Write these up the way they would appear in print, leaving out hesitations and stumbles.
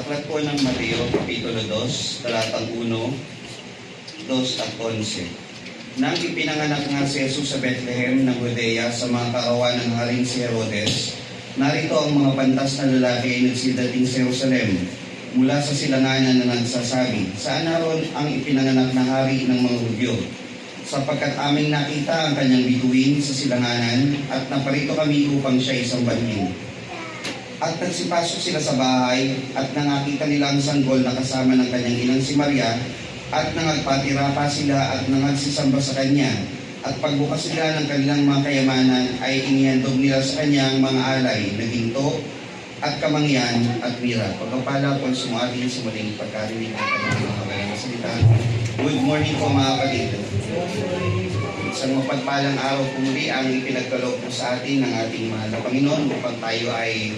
Aklat po ng Mateo, Kapitulo 2, talatang 1, 2 at 11. Nang ipinanganak nga si Jesus sa Bethlehem ng Judea sa mga kaarawan ng Haring si Herodes, narito ang mga pantas na lalaki ay nagsidating sa Jerusalem mula sa silanganan na nagsasabi, "Saan naroon ang ipinanganak na hari ng mga Hudyo? Sapagkat aming nakita ang kanyang bituin sa silanganan at naparito kami upang siya isambahin." At nagsipasok sila sa bahay at nangakita nila ang sanggol na kasama ng kanyang inang si Maria at nangagpatira pa sila at nangagsisamba sa kanya. At pagbukas nila ng kanilang mga kayamanan ay inihandog nila sa kanya ang mga alay na ginto at kamangyan at mira. Pagpapala po sumating sa muling pagkarinig ng kanyang mga kabalang na salita. Good morning po mga kapatid. Isang mapagpalang araw po muli ang ipinagkaloob po sa atin ng ating mahal na Panginoon upang tayo ay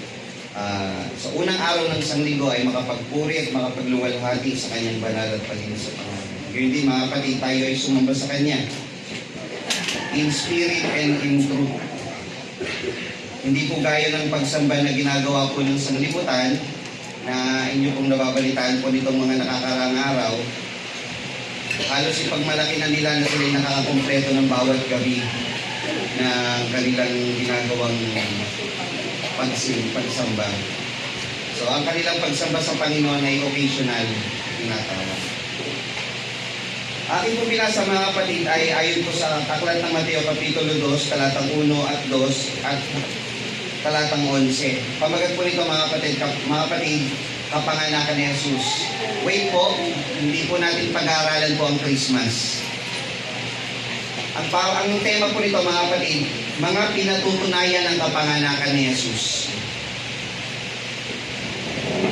sa unang araw ng isang linggo ay makapagpuri at makapagluwalhati sa kanyang banal at palinis sa pangalan. Ngayon din mga kapatid, tayo ay sumamba sa kanya in spirit and in truth. Hindi po gaya ng pagsamba na ginagawa po ng sanglibutan na inyo pong nababalitaan po nitong mga nakakaraang araw. Halos ipagmalaki na nila na sila nakakakompleto ng bawat gabi na kanilang ginagawang pagsamba. So, ang kanilang pagsamba sa Panginoon ay occasional, tinatawag. Aking po binasa mga kapatid ay ayon po sa aklat ng Mateo Kapitulo 2, talatang 1 at 2 at talatang 11. Pamagat po nito mga kapatid, kapanganakan ni Jesus. Wait po, hindi po natin pag-aaralan po ang Christmas. Ang tema po nito mga kapatid, mga pinatutunayan ng kapanganakan ni Jesus.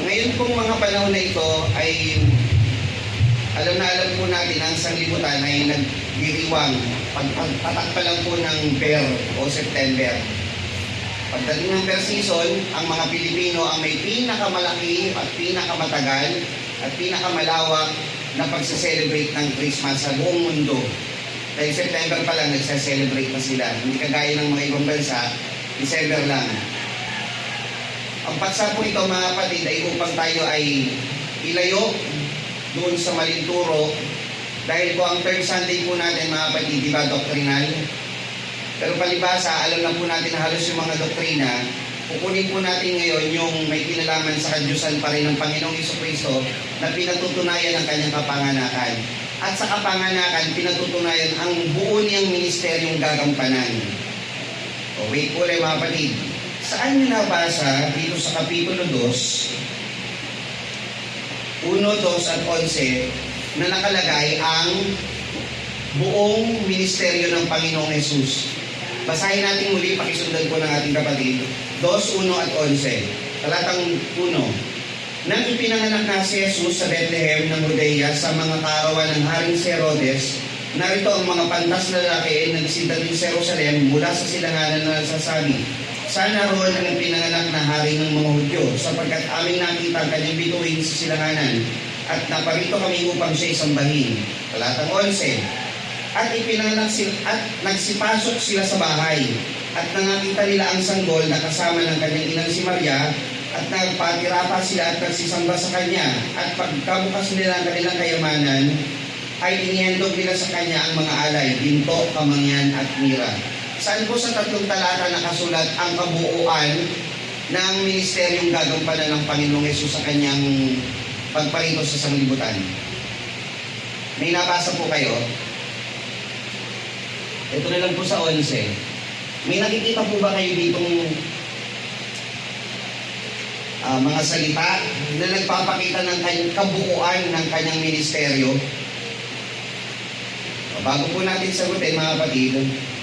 Ngayon pong mga panahon na ito ay alam po natin ang sanglibutan ay nagdiriwang pagpatak pa lang po ng Bear o September. Pagdating ng Bear season, ang mga Pilipino ang may pinakamalaki at pinakamatagal at pinakamalawak na pagsa-celebrate ng Christmas sa buong mundo. Dahil September pa lang nagsa-celebrate na sila. Hindi kagaya ng mga ibang bansa, December lang. Ang paksa po ito mga kapatid ay upang tayo ay ilayo doon sa maling turo. Dahil po ang third Sunday po natin mga kapatid, di ba, doctrinal? Pero palibasa, alam na po natin halos yung mga doktrina. Kukunin po natin ngayon yung may kinalaman sa kadyusan pa rin ng Panginoong Jesucristo na pinatutunayan ang kanyang kapanganakan. At sa kapanganakan, pinatutunayan ang buo niyang ministeryong gagampanan. O wait po rin mga kapatid. Saan nyo nabasa dito sa Kapitulo 2, 1, 2 at 11 na nakalagay ang buong ministeryo ng Panginoong Jesus? Basahin natin muli, pakisundan po ng ating kapatid. 2, 1 at 11. Talatang 1. Nang ipinanganak na si Jesus sa Bethlehem ng Judea sa mga kaarawan ng Haring si Herodes, narito ang mga pantas na lalaki ay nagsidating sa Jerusalem mula sa silanganan na nagsasabi, "Saan naroon ang ipinanganak na hari ng mga Hudyo? Sapagkat aming nakita ang kanyang bituin sa silanganan at naparito kami upang siya isambahin." Talatang 11. At ipinanganak at nagsipasok sila sa bahay at nangakita nila ang sanggol na kasama ng kanyang inang si Maria at nagpatira pa sila at nagsisamba sa kanya. At pagkabukas nila ang kanilang kayamanan, ay inihandog nila sa kanya ang mga alay, ginto, kamangyan at mira. Saan po sa tatlong talata nakasulat ang kabuuan ng ministeryong gagampanan ng Panginoong Yesus sa kanyang pagparito sa sanglibutan? May nabasa po kayo? Ito na lang po sa 11. May nakikita po ba kayo ditong mga salita na nagpapakita ng kabuuan ng kanyang ministeryo? Bago po natin sagutin mga kapatid,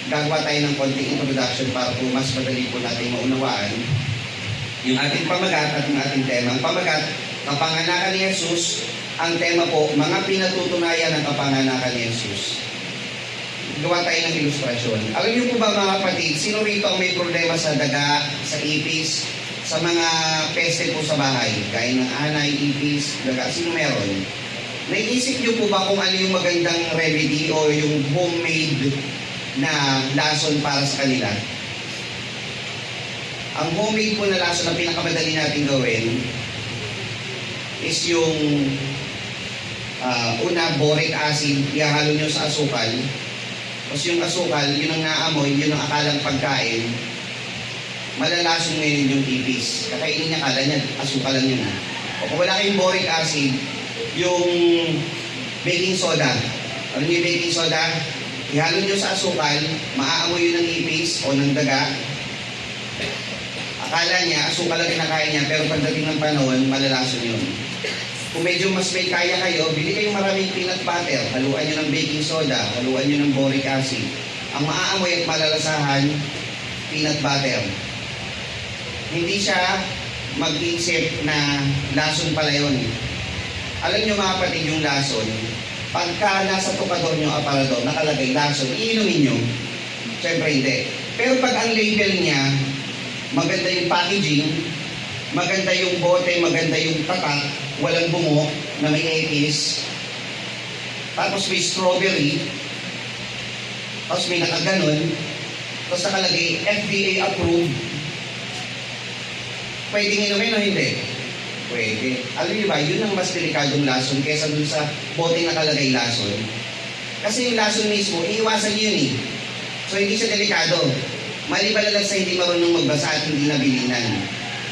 gagawa tayo ng konting introduction para po mas madali po natin maunawaan yung ating pamagat at yung ating tema. Ang pamagat, kapanganakan ni Jesus. Ang tema po, mga pinatutunayan ng kapanganakan ni Jesus. Gawa tayo ng ilustrasyon. Alam niyo po ba mga kapatid, sino rito ang may problema sa daga, sa ipis, sa mga peste po sa bahay, gaya ng anay, ipis, daga, sino meron? Naisip niyo po ba kung ano yung magandang remedy o yung homemade na lason para sa kanila? Ang homemade po na lason na pinakamadali natin gawin is yung una, boric acid, ihahalo nyo sa asukal. Tapos yung asukal, yun ang naamoy, yun ang akalang pagkain, malalason ngayon yung ipis. Kakainin niya, kala niya, asukal lang yun. O kung wala kayong boric acid, yung baking soda. Ano yung baking soda? Ihalo nyo sa asukal, maaamoy yun ng ipis o ng daga. Akala niya, asukal lang kinakain niya, pero pagdating ng panahon, malalason yun. Kung medyo mas may kaya kayo, bili kayong maraming peanut butter, haluan nyo ng baking soda, haluan nyo ng boric acid. Ang maaamoy at malalasahan, peanut butter. Hindi siya mag-isip na lason pala yun. Alam nyo mga kapatid, yung lason, pagka nasa tukador nyo, aparador, nakalagay lason, iinumin nyo. Siyempre hindi. Pero pag ang label niya, maganda yung packaging, maganda yung bote, maganda yung tatak, walang bungo, na may epis, tapos may strawberry, tapos may nakaganon, tapos nakalagay FDA approved, pwedeng inumin o hindi? Pwede. Alam niyo ba, yun ang mas delikadong lason kesa dun sa bote nakalagay lason. Kasi yung lason mismo, iiwasan yun eh. So hindi siya delikado. Maliban na lang sa hindi marunong magbasa at hindi nabilinan.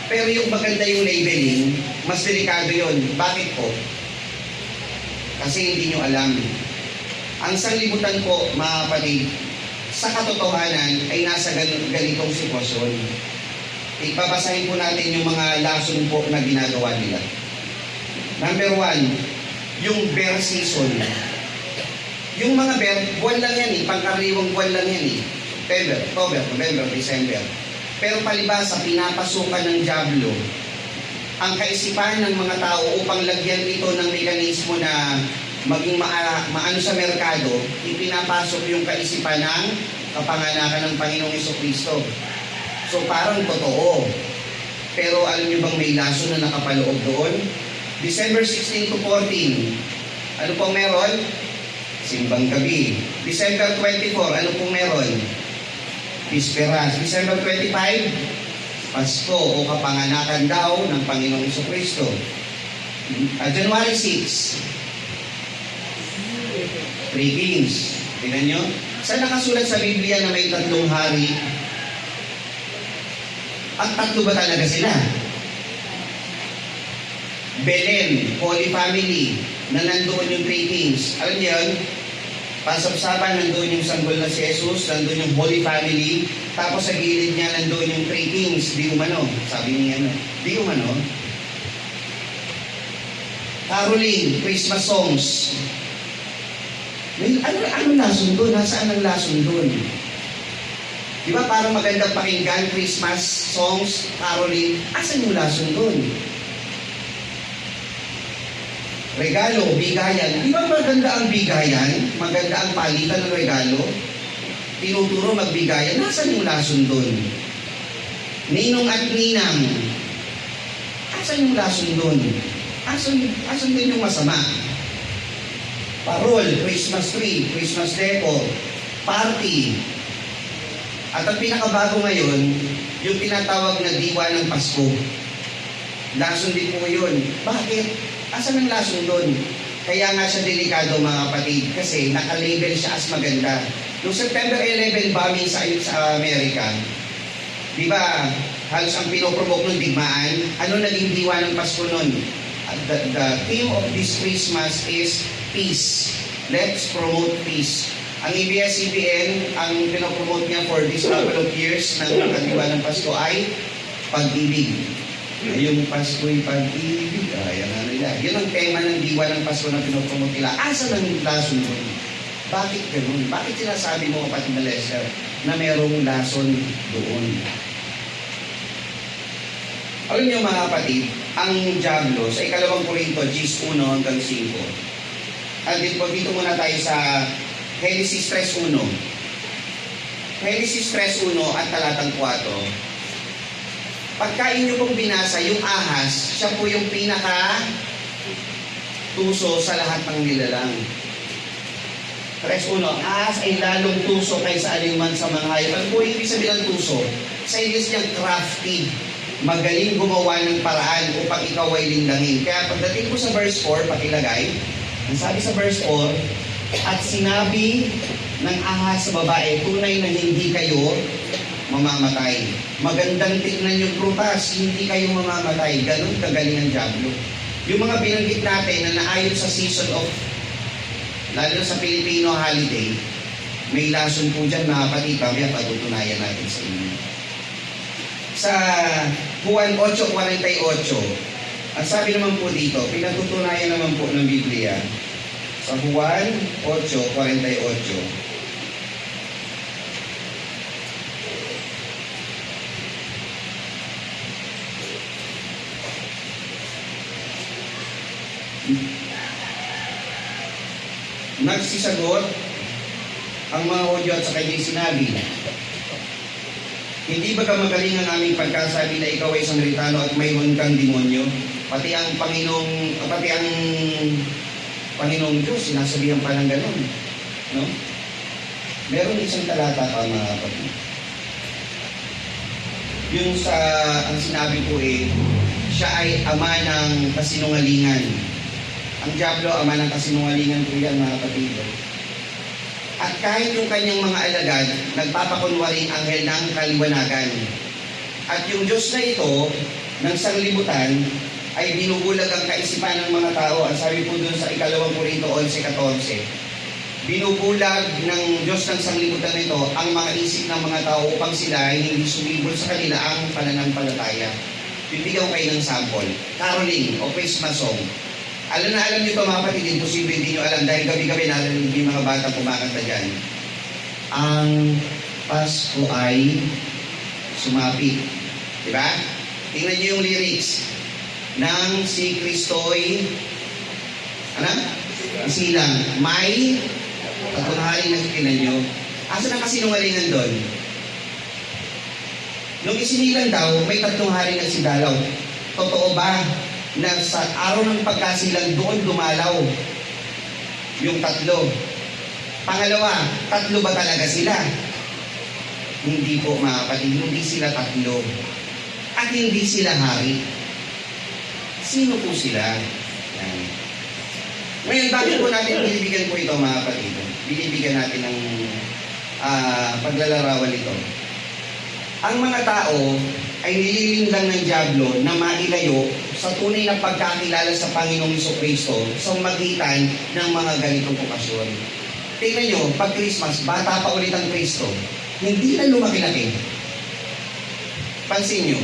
Pero yung maganda yung labeling, mas delikado yun. Bakit po? Kasi hindi nyo alam. Ang sanlibutan po, mga kapatid, sa katotohanan ay nasa ganitong sitwasyon. Ipapasahin po natin yung mga lason po na ginagawa nila. Number 1, yung bear season. Yung mga bear, buwan lang yan eh, pangkaraniwang buwan lang yan eh. September, October, November, December. Pero palibasa, pinapasukan ng dyablo ang kaisipan ng mga tao upang lagyan ito ng mekanismo na maging maano sa merkado, ipinapasok yung kaisipan ng kapanganakan ng Panginoong Jesucristo. So parang totoo. Pero alam niyo bang may lason na nakapaloob doon? December 16 to 14, ano pong meron? Simbang gabi. December 24, ano pong meron? Pisperas. December 25, Pasko o kapanganakan daw ng Panginoong Jesucristo. January 6, Three Kings. Tingnan nyo. Saan nakasulat sa Biblia na may tatlong hari? Ang tatlo ba talaga sila? Belen, Holy Family, na nandoon yung Three Kings. Alam niyo yun? Pasapsapan, nandoon yung sanggol na si Jesus, nandoon yung Holy Family, tapos sa gilid niya nandoon yung Three Kings, di umano. Sabi niya, di umano. Caroling, Christmas songs. Ano lason doon? Nasaan ang lason doon? Di ba parang magandang pakinggan, Christmas songs, caroling, asan yung lason doon? Regalo, bigayan. Di ba maganda ang bigayan? Maganda ang palitan ng regalo? Tinuturo magbigayan. Nasaan yung lason doon? Ninong at ninang. Asan yung lason doon? Asan din yung masama? Parol, Christmas tree, Christmas decor, party. At ang pinakabago ngayon, yung tinatawag na diwa ng Pasko. Lason din po yun. Bakit? Asan ang lason doon? Kaya nga siya delikado mga kapatid kasi nakalabel siya as maganda. Noong September 11 bombing sa Amerika, di ba halos ang pinoprovoke ng digmaan, ano naging diwa ng Pasko noon? The theme of this Christmas is peace. Let's promote peace. Ang ABS-CBN, ang pinopromote niya for this couple of years ng diwa ng Pasko ay pag-ibig. Yung Pasko'y pag-ibig. Ayan na nila. Yun ang tema ng diwa ng Pasko na pinopromote nila. Asa ng lason doon? Bakit ganun? Bakit sinasabi mo, kapatid na Lester, na merong lason doon? Alam niyo mga kapatid, ang dyablo sa ikalawang Korinto, 10:1 hanggang 5. At dito muna tayo sa Genesis 3:1. Genesis 3:1 at talatang 4. Pagka inyo pong binasa, yung ahas, siya po yung pinaka-tuso sa lahat ng nilalang. 3:1, ahas ay lalong tuso kaysa alinman sa mga hayop. Ano po ibig sabihin ng tuso? Sa English niya, crafty. magaling gumawa ng paraan upang ikaw ay lindangin. Kaya pagdating ko sa verse 4, pakilagay, ang sabi sa verse 4, at sinabi ng ahas sa babae, tunay na hindi kayo mamamatay. Magandang tignan yung prutas, hindi kayo mamamatay. Ganun kagaling ang dyablo. Yung mga binanggit natin na naayon sa season of, lalo sa Filipino holiday, may lason po dyan mga kapatid, kaya patutunayan natin sa inyo. Sa Juan 8:48, ang sabi naman po dito, pinatutunayan naman po ng Biblia, sa Juan 8:48, nagsisagot ang mga Hudyo at sa kanyang sinabi, hindi ba ka magaling ang aming pagkasabi na ikaw ay Samaritano at mayroon kang demonyo? Pati ang Panginoong Diyos, sinasabihan pa ng gano'n. No? Meron isang talata pa mga kapatid. Yung ang sinabi ko siya ay ama ng kasinungalingan. Ang dyablo, ama ng kasinungalingan po yan mga kapatid. At kahit yung kanyang mga alagad, nagpapakunwaring anghel ng kaliwanagan. At yung Diyos na ito, ng sanglibutan, ay binubulag ang kaisipan ng mga tao. Ang sabi po dun sa 2 Korinto 11:14, binubulag ng Diyos ng sanglibutan nito ang mga isip ng mga tao upang sila ay hindi sumibol sa kanila ang pananampalataya. Bibigyan ko kayo ng sample. Caroling o Christmas song. Alam niyo ito mga kapatid, imposible hindi nyo alam dahil gabi-gabi natin yung mga bata kumakanta dyan. Ang Pasko ay sumapit. Diba? Tingnan niyo yung lyrics. Nang si Kristo'y isilang. May tatlong nakikita nyo. Asa na kasinungalingan doon? Nung isinilang daw, may 3 hari nagsidalaw. Totoo ba na sa araw ng pagkasilang doon dumalaw yung 3? Pangalawa, 3 ba talaga sila? Hindi po mga kapatid, hindi sila 3. At hindi sila hari. Sino po sila? Yan. Ngayon, bakit po natin binibigyan po ito mga kapatid? Binibigyan natin ng paglalarawan ito. Ang mga tao ay nililing lang ng dyablo na mailayo sa tunay na pagkakilala sa Panginoong Jesucristo sa magitan ng mga ganitong okasyon. Tingnan nyo, pag Christmas, bata pa ulit ang Kristo. Hindi na lumaki-laki. Pansin nyo,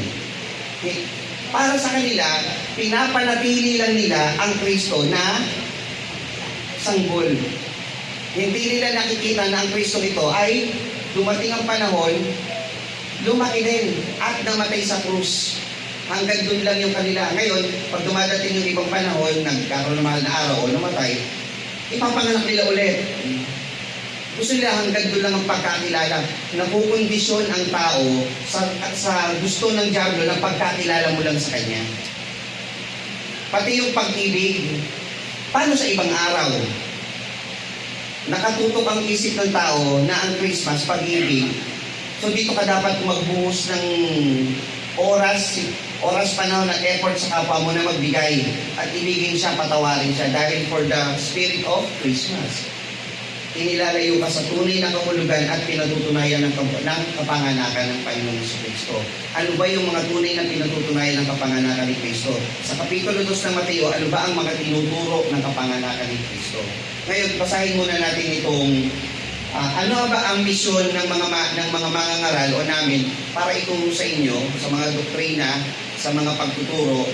para sa kanila, pinapanatili lang nila ang Kristo na sanggol. Hindi nila nakikita na ang Kristo ito ay dumating ang panahon, lumaki din at namatay sa krus. Hanggang doon lang yung kanila. Ngayon, pag dumadating yung ibang panahon, nagkaroon ng mahal na araw o namatay, ipapanganak nila ulit. Gusto nila hanggang doon lang ang pagkakilala. Napukondisyon ang tao sa gusto ng dyablo na pagkakilala mo lang sa kanya. Pati yung pag-ibig, paano sa ibang araw? Nakatutok ang isip ng tao na ang Christmas, pag-ibig. So dito ka dapat magbuhos ng oras, panahon at effort sa kapwa mo na magbigay at ibigin siya, patawarin siya dahil for the spirit of Christmas. Inilalayo ka sa tunay na kahulugan at pinatutunayan ng kapanganakan ng Panginoong Jesucristo. Ano ba yung mga tunay na pinatutunayan ng kapanganakan ni Kristo? Sa Kapitulo 2 ng Mateo, ano ba ang mga tinuturo ng kapanganakan ni Kristo? Ngayon, basahin muna natin itong ano ba ang misyon ng mga mangangaral o namin para ituro sa inyo, sa mga doktrina, sa mga pagtuturo,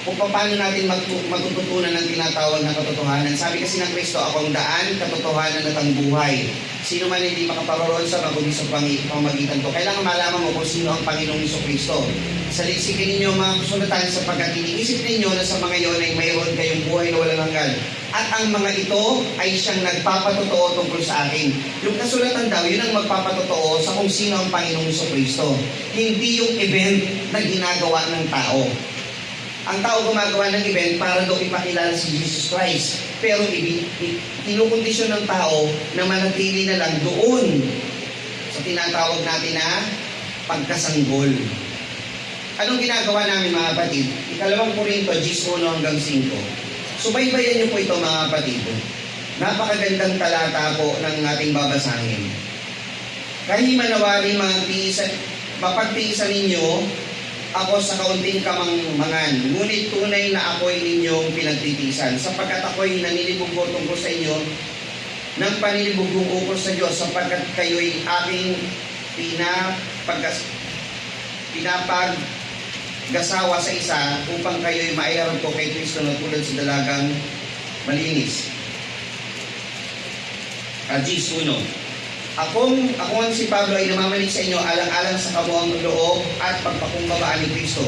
kung paano natin matututunan ng tinatawag na katotohanan. Sabi kasi ng Kristo, ako ang daan, katotohanan at ang buhay. Sino man hindi makaparoroon sa kundi sa pamamagitan ko. Kailangan malaman mo kung sino ang Panginoong Jesucristo. Saliksikin ninyo mga kasulatan sapagkat iniisip ninyo na sa mga iyon ay mayroon kayong buhay na walang hanggan. At ang mga ito ay siyang nagpapatotoo tungkol sa akin. Yung kasulatan daw, yun ang magpapatotoo sa kung sino ang Panginoong Jesucristo. Hindi yung event na ginagawa ng tao. Ang tao gumagawa ng event para daw ipakilala si Jesus Christ. Pero kinukondisyon ng tao na manatili na lang doon sa tinatawag natin na pagkasanggol. anong ginagawa namin mga kapatid? Ikalawang Korinto, 10:1 hanggang 5. Subaybayan niyo po ito mga kapatid. Napakagandang talata po ng ating babasahin. Kahi manawari mapagtiisan ninyo ako sa kaunting kamangmangan, ngunit tunay na ako'y ninyong pinagtitiisan, sapagkat ako'y nanilibugho tungkol sa inyo ng panilibugong ukol sa Diyos, sapagkat kayo'y aking pinapaggasawa sa isa upang kayo'y maiharap ko kay Kristo na tulad sa dalagang malinis. Agis 1. Ako si Pablo ay namamalig sa inyo alang-alang sa kabuang loob at pagpakumbabaan ni Kristo.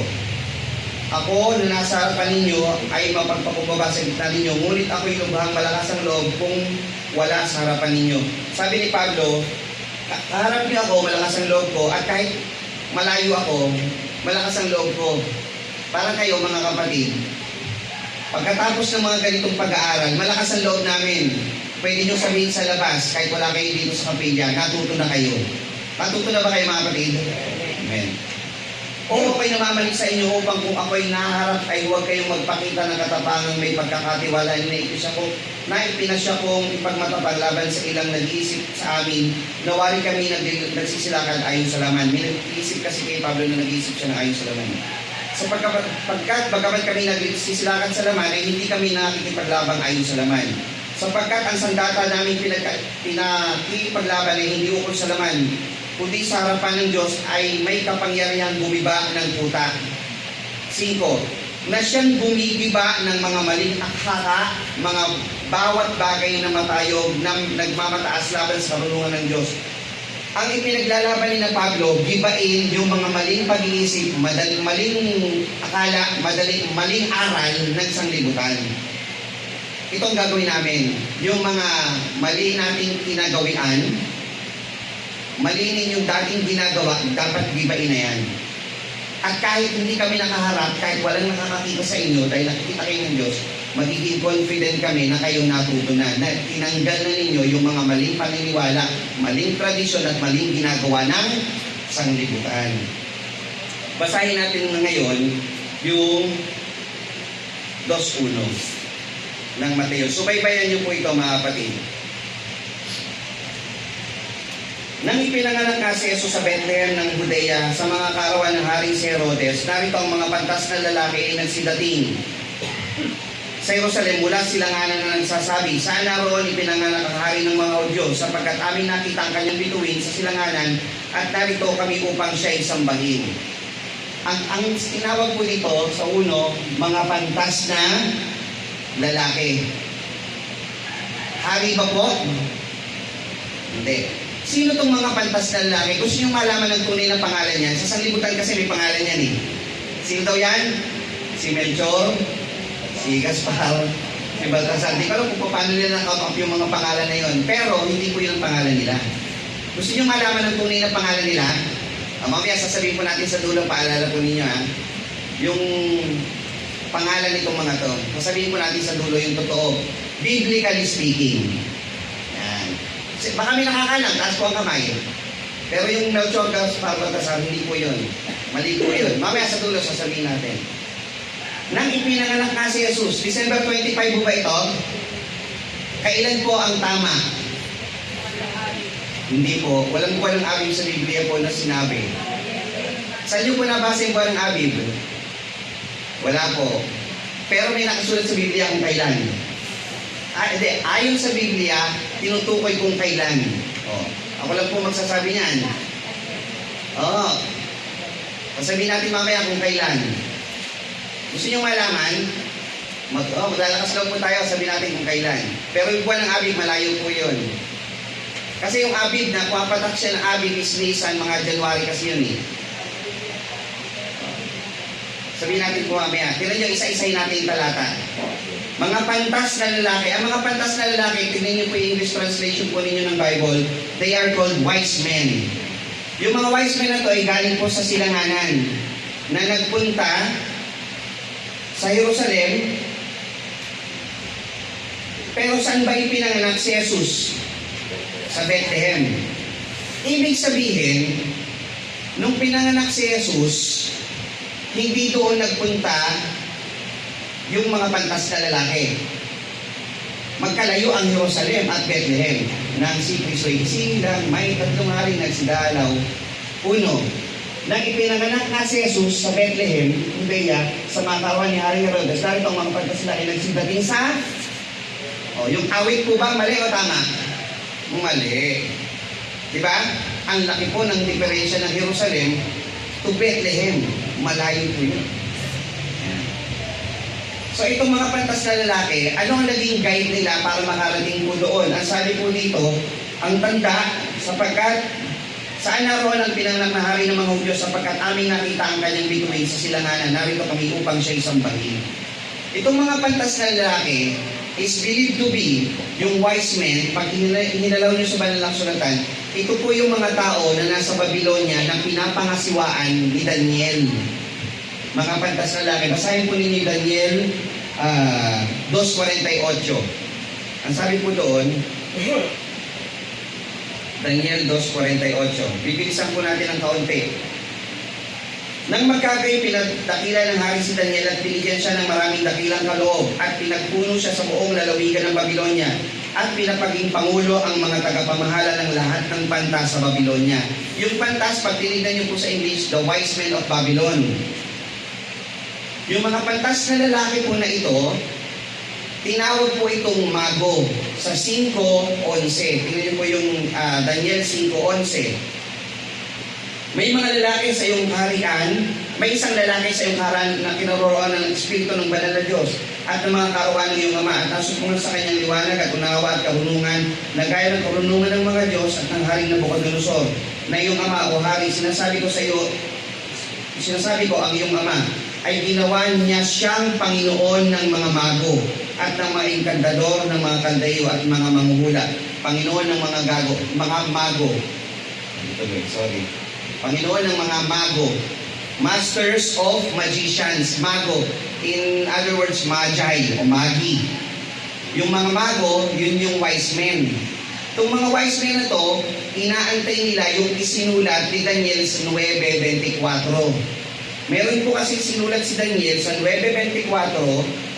Ako na nasa harapan ninyo ay mapagpakumbaba sa gitna ninyo, ngunit ako'y lubhang malakas ang loob kung wala sa harapan ninyo. Sabi ni Pablo, kaharap niyo ako, malakas ang loob ko, at kahit malayo ako, malakas ang loob ko. Parang kayo mga kapatid, pagkatapos ng mga ganitong pag-aaral, malakas ang loob namin. Pwede nyo sabihin sa labas, kahit wala kayo dito sa kapilya, natuto na kayo. Natuto na ba kayo mga kapatid? Amen. O ako'y namamalik sa inyo upang kung ako'y naharap ay huwag kayong magpakita ng katapangang may pagkakatiwala na ipinasya kong ipagmatapag laban sa ilang nag-iisip sa amin, nawari kami nagsisilakan ayon sa laman. May nag-iisip kasi kay Pablo na nag-iisip siya na ayon sa laman. Sapagkat bagamat kami nagsisilakan sa laman, ay hindi kami nakikipaglabang ayon sa laman. Sapagkat ang sandata namin pinakipaglaban ay hindi ukol sa laman, kundi sa harapan ng Diyos ay may kapangyarihan bumiba ng puta. 5. Na siyang bumibiba ng mga maling akala, mga bawat bagay na matayog na nagmamataas laban sa karunungan ng Diyos. Ang ipinaglalaban ni na Pablo, gibain yung mga maling pag-iisip, maling akala, maling aral ng sanglibutan. Ito ang gagawin namin. Yung mga mali nating kinagawian, mali ninyong dating ginagawa, dapat gibain na yan. At kahit hindi kami nakaharap, kahit walang nakakakita sa inyo, dahil nakikita kayo ng Diyos, magiging confident kami na kayong natuto na tinanggal na ninyo yung mga maling paniniwala, maling tradisyon at maling ginagawa ng sanglibutan. Basahin natin ngayon yung 2:1 ng Mateo. Subaybayan niyo po ito mga kapatid. Nang ipinanganak nga si Jesus sa Bethlehem ng Judea sa mga kaarawan ng Haring si Herodes, narito ang mga pantas na lalaki ay nagsidating sa Jerusalem mula silanganan na nagsasabi, saan naroon ipinanganak ang hari ng mga Hudyo, sapagkat amin nakita ang kanyang bituin sa silanganan at narito kami upang siya'y sambahin. Ang tinawag po dito sa uno, mga pantas na lalaki. Hari ba po? Hindi. Sino tong mga pantas na lalaki? Gusto nyo malaman ng tunay na pangalan yan? Sa sanglibutan kasi may pangalan yan eh. Sino daw yan? Si Melchor, si Gaspar, si Baltasar. Di ko alam kung paano nila na-count up yung mga pangalan na yon. Pero hindi po yun ang pangalan nila. Gusto nyo malaman ng tunay na pangalan nila? Mamaya sasabihin po natin sa dulo, paalala po ninyo ha. Yung pangalan nitong mga to. Sasabihin po natin sa dulo yung totoo. Biblically speaking. Yan. Baka may nakakalam, taas po ang kamay. Pero yung Melchor, Gaspar, Baltasar, hindi po yun. Mali po yun. Mamaya sa dulo sasabihin natin. Nang ipinanganak nga si Jesus, December 25 po ba ito? Kailan po ang tama? Hindi po. Walang buwan ng Abib sa Biblia po na sinabi. Saan niyo po nabasa yung buwan ng Abib? Wala po. Pero may nakasulat sa Biblia kung kailan. Ayon sa Biblia, tinutukoy kung kailan. Ako lang po magsasabi niyan. Sabihin natin mamaya kung kailan. Gusto niyo malaman? Maglalakas lang po tayo, sabihin natin kung kailan. Pero yung buwan ng Abib, malayo po yun. Kasi yung Abib na, pumapatak siya ng Abib is Nisan, mga January kasi yun eh. Sabihin natin po mamaya. Tignan nyo, isa-isay natin yung talata. Mga pantas na lalaki. Ang mga pantas na lalaki, tignan nyo po yung English translation po ninyo ng Bible. They are called wise men. Yung mga wise men na to ay galing po sa silanganan na nagpunta sa Jerusalem. Pero saan ba ipinanganak si Jesus? Sa Bethlehem. Ibig sabihin, nung pinanganak si Jesus, hindi doon nagpunta yung mga pantas na lalaki. Magkalayo ang Jerusalem at Bethlehem nang si Kristo'y silang may tatlong hari nagsidalaw. Uno, nang ipinanganak nga si Jesus sa Bethlehem, Judea, sa mga kawan ni Haring Herodes, narito ang mga pantas na nagsidating sa... yung awit po ba mali o tama? Mali. Diba? Ang laki po ng diferensya ng Jerusalem to Bethlehem. Malayo po yun. So itong mga pantas na lalaki, ano ang naging guide nila para makarating po doon? Ang sabi po dito, ang tanda, sapagkat saan naroon ang pinanganak na hari ng mga Hudyo, sapagkat aming nakita ang kanyang bituin sa silanganan, narito kami upang siya isambahin. Itong mga pantas na lalaki is believed to be yung wise men. Pag inilalaw nyo sa banal na sulatan, ito po yung mga tao na nasa Babylonia na pinapangasiwaan ni Daniel. Mga pantas na lalaki. Basahin po ninyo Daniel 2.48. Ang sabi po doon, Daniel 2.48. Bibilisan po natin ng kaunti. Nang magkagayon, pinagdakila ng hari si Daniel at binigyan siya ng maraming dakilang kaloob at pinagpuno siya sa buong lalawigan ng Babylonia at pinapaging pangulo ang mga tagapamahala ng lahat ng pantas sa Babylonia. Yung pantas, pag tinignan niyo po sa English, the wise men of Babylon. Yung mga pantas na lalaki po na ito, tinawag po itong mago sa 5.11. Tingnan niyo po yung Daniel 5.11. May mga lalaki sa iyong kaharian, may isang lalaki sa iyong kaharian na kinaroroan ng Espiritu ng Banal na Diyos at ng mga karuan ng iyong Ama at nasusunod sa kanyang liwanag at unawa at karunungan na gaya ng karunungan ng mga Diyos at ng Haring Nabucodonosor na iyong Ama o Hari. Sinasabi ko ang iyong Ama ay ginawa niya siyang Panginoon ng mga mago at ng mga inkantador ng mga kaldayo at mga manghuhula. Panginoon ng mga mago. Panginoon ng mga mago. Masters of magicians. Mago. In other words, magi o magi. Yung mga mago, yun yung wise men. Itong mga wise men na to, inaantay nila yung isinulat ni Daniel sa 9.24. Meron po kasi sinulat si Daniel sa 9.24,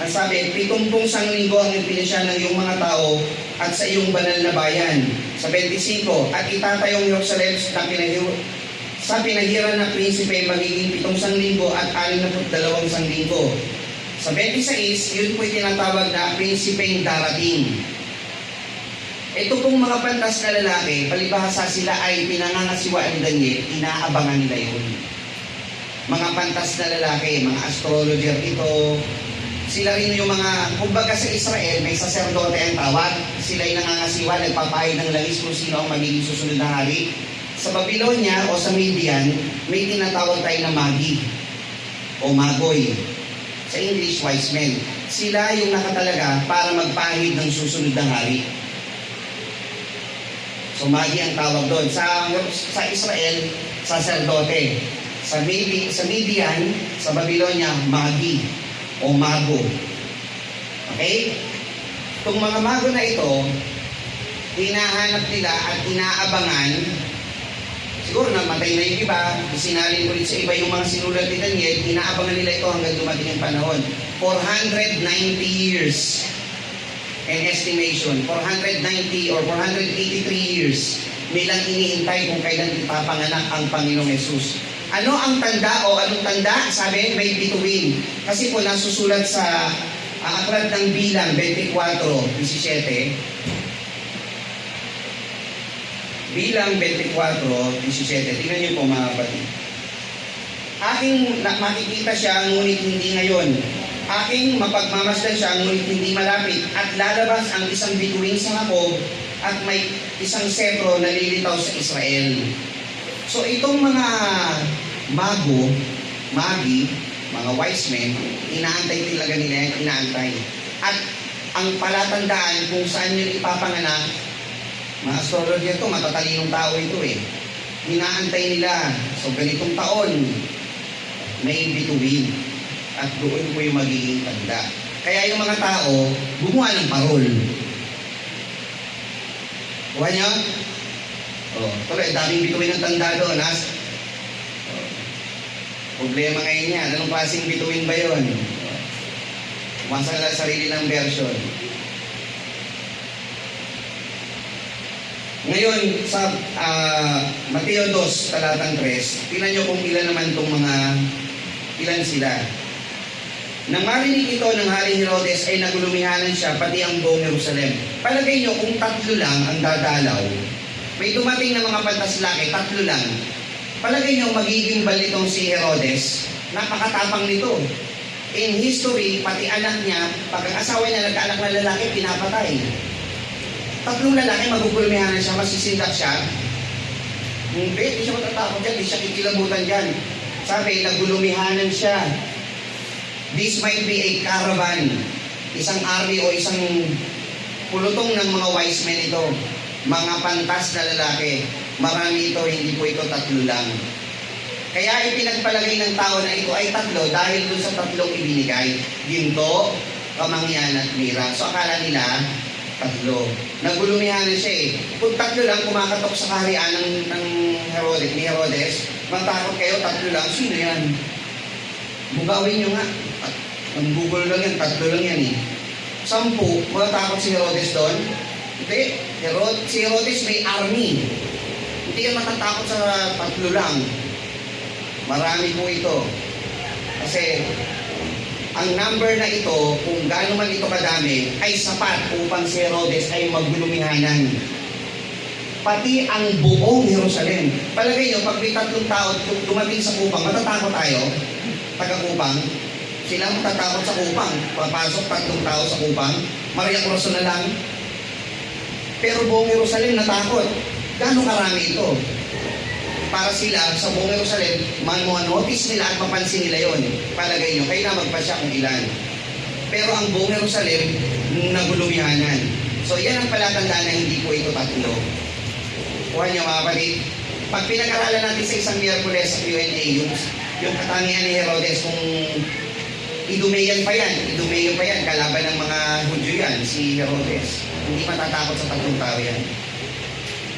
ang sabi, 70 linggo ang ipinisya ng iyong mga tao at sa iyong banal na bayan. Sa 25, at itatayong Jerusalem sa pinahiran na prinsipe magiging 7 linggo at 62 linggo. Sa 26, yun po tinatawag na prinsipeng darating. Ito pong mga pantas na lalaki, palibhasa sila ay pinangangasiwaan ni Daniel, inaabangan nila yun. Mga pantas na lalaki, mga astrologer ito, sila rin yung mga, kumbaga sa Israel, may saserdote ang tawag, sila ay nangangasiwa, nagpapahid ng langis kung sino ang magiging susunod na hari. Sa Babylonia o sa Median, may tinatawag tayo na magi o magoy. Sa English, wise men. Sila yung nakatalaga para magpahid ng susunod na hari. So magi ang tawag doon. Sa Israel, saserdote. Sa Median, sa Babylonia, magi o mago. Okay? Itong mga mago na ito, hinahanap nila at inaabangan. Siguro namatay na yung iba, isinalin ulit sa iba yung mga sinulat ni Daniel, inaabangan nila ito hanggang dumating ang panahon. 490 years and estimation, 490 or 483 years nilang iniintay kung kailan ipapanganak ang Panginoong Yesus. Ano ang tanda o anong tanda? Sabi, may bituin. Kasi po nasusulat sa aklat ng Bilang 24:17. Bilang 24:17. Tingnan niyo po mga kapatid. Aking makikita siya, ngunit hindi ngayon. Aking mapagmamasdan siya, ngunit hindi malapit. At lalabas ang isang bituin sa Jacob at may isang setro na lilitaw sa Israel. So itong mga mago, magi, mga wise men, inaantay talaga nila, inaantay. At ang palatandaan kung saan yun ipapanganak, mga astrologer to, matatalinong tao ito eh. Inaantay nila, so ganitong taon, may bituin. At doon po yung magiging tanda. Kaya yung mga tao, gumawa ng parol. Kuha niyo? Tuloy, daming bituin ng tanda doon. Problema ngayon yan. Anong klaseng bituin ba yun? Umasa lang sarili ng version. Ngayon, sa Mateo 2, talatang 3, tingnan nyo kung ilan sila. Nang marinig ito ng Haring Herodes ay nagulumihanan siya, pati ang buong Jerusalem. Palagay nyo, kung 3 lang ang dadalaw, may dumating na mga pantaslaki, 3 lang. Palagay nyo, magiging balitong si Herodes, napakatapang nito. In history, pati anak niya, pag ang asawa niya nagkaanak na lalaki, pinapatay. 3 lalaki, magugulumihanan siya, masisindak siya. Hindi siya matatakot dyan, hindi siya kikilabutan dyan. Sabi, nagulumihanan siya. This might be a caravan. Isang army o isang pulutong ng mga wise men ito. Mga pantas na lalaki. Marami ito, hindi po ito 3 lang. Kaya ipinagpalagay ng tao na ito ay 3 dahil dun sa 3 ibinigay. Ginto, kamangyan at mira. So akala nila, 3. Nagulumihanan siya eh. Kung 3 lang kumakatok sa kaharian ni Herodes, matakot kayo, 3 lang, sino yan? Bugawin nyo nga. Ang Google lang yan, 3 lang yan eh. 10, matakot si Herodes doon? Hindi. Si Herodes may army. Hindi yan matatakot sa 3 lang. Marami po ito. Kasi ang number na ito, kung gaano man ito kadami, ay sapat upang si Herodes ay maggulumihanan. Pati ang buong Jerusalem. Palagay nyo, pag may 3 tao dumating sa kupang, matatakot tayo, taga-kupang, sila matatakot sa kupang. Papasok 3 tao sa kupang, Maria Corazon na lang. Pero buong Jerusalem natakot. Gaano karami ito? Para sila sa buong Jerusalem, notice nila at mapansin nila yon. Palagay nyo, kayo na magpasya kung ilan. Pero ang buong Jerusalem, nagulumihanan. So yan ang palatandaan na hindi po ito 3. Kuha nyo mga kapatid. Pag pinag-aralan natin sa isang Miyerkules sa Q&A, yung katangian ni Herodes, kung Idumean pa yan, kalaban ng mga Hudyo yan, si Herodes. Hindi matatakot sa 3 tao yan.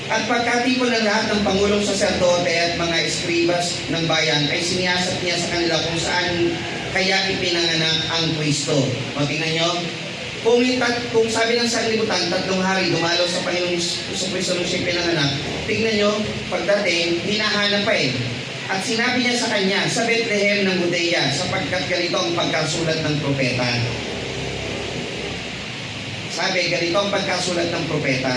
At pagkatipon ng lahat ng pangulong saserdote at mga eskribas ng bayan ay siniyasat niya sa kanila kung saan kaya ipinanganak ang Kristo. O tingnan nyo, kung sabi ng sanglibutan, 3 hari dumalo sa Panginoong Kristo nung siya pinanganak, tingnan nyo, pagdating, hinahanap pa eh. At sinabi niya sa kanya, sa Bethlehem ng Judea, sapagkat ganito ang pagkasulat ng propeta. Sabi, ganito ang pagkasulat ng propeta.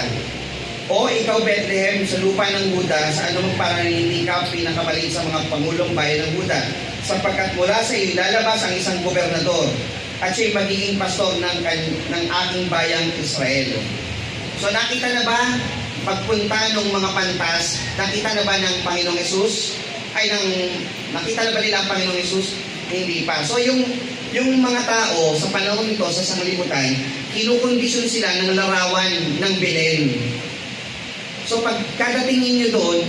O ikaw, Bethlehem, sa lupa ng Huda, sa anumang parang hindi ka pinakamaliit sa mga pangulong bayan ng Huda, sapagkat mula sa iyo lalabas ang isang gobernador, at siya'y magiging pastor ng aking bayang Israel. So nakita na ba, pagpunta ng mga pantas, nakita na ba ng Panginoong Yesus? Nakita na ba nila ang Panginoong Yesus? Hindi pa. So yung mga tao sa panahon nito, sa sanglibutan, kinukondisyon sila ng larawan ng Belen. So pag kadatingin nyo doon,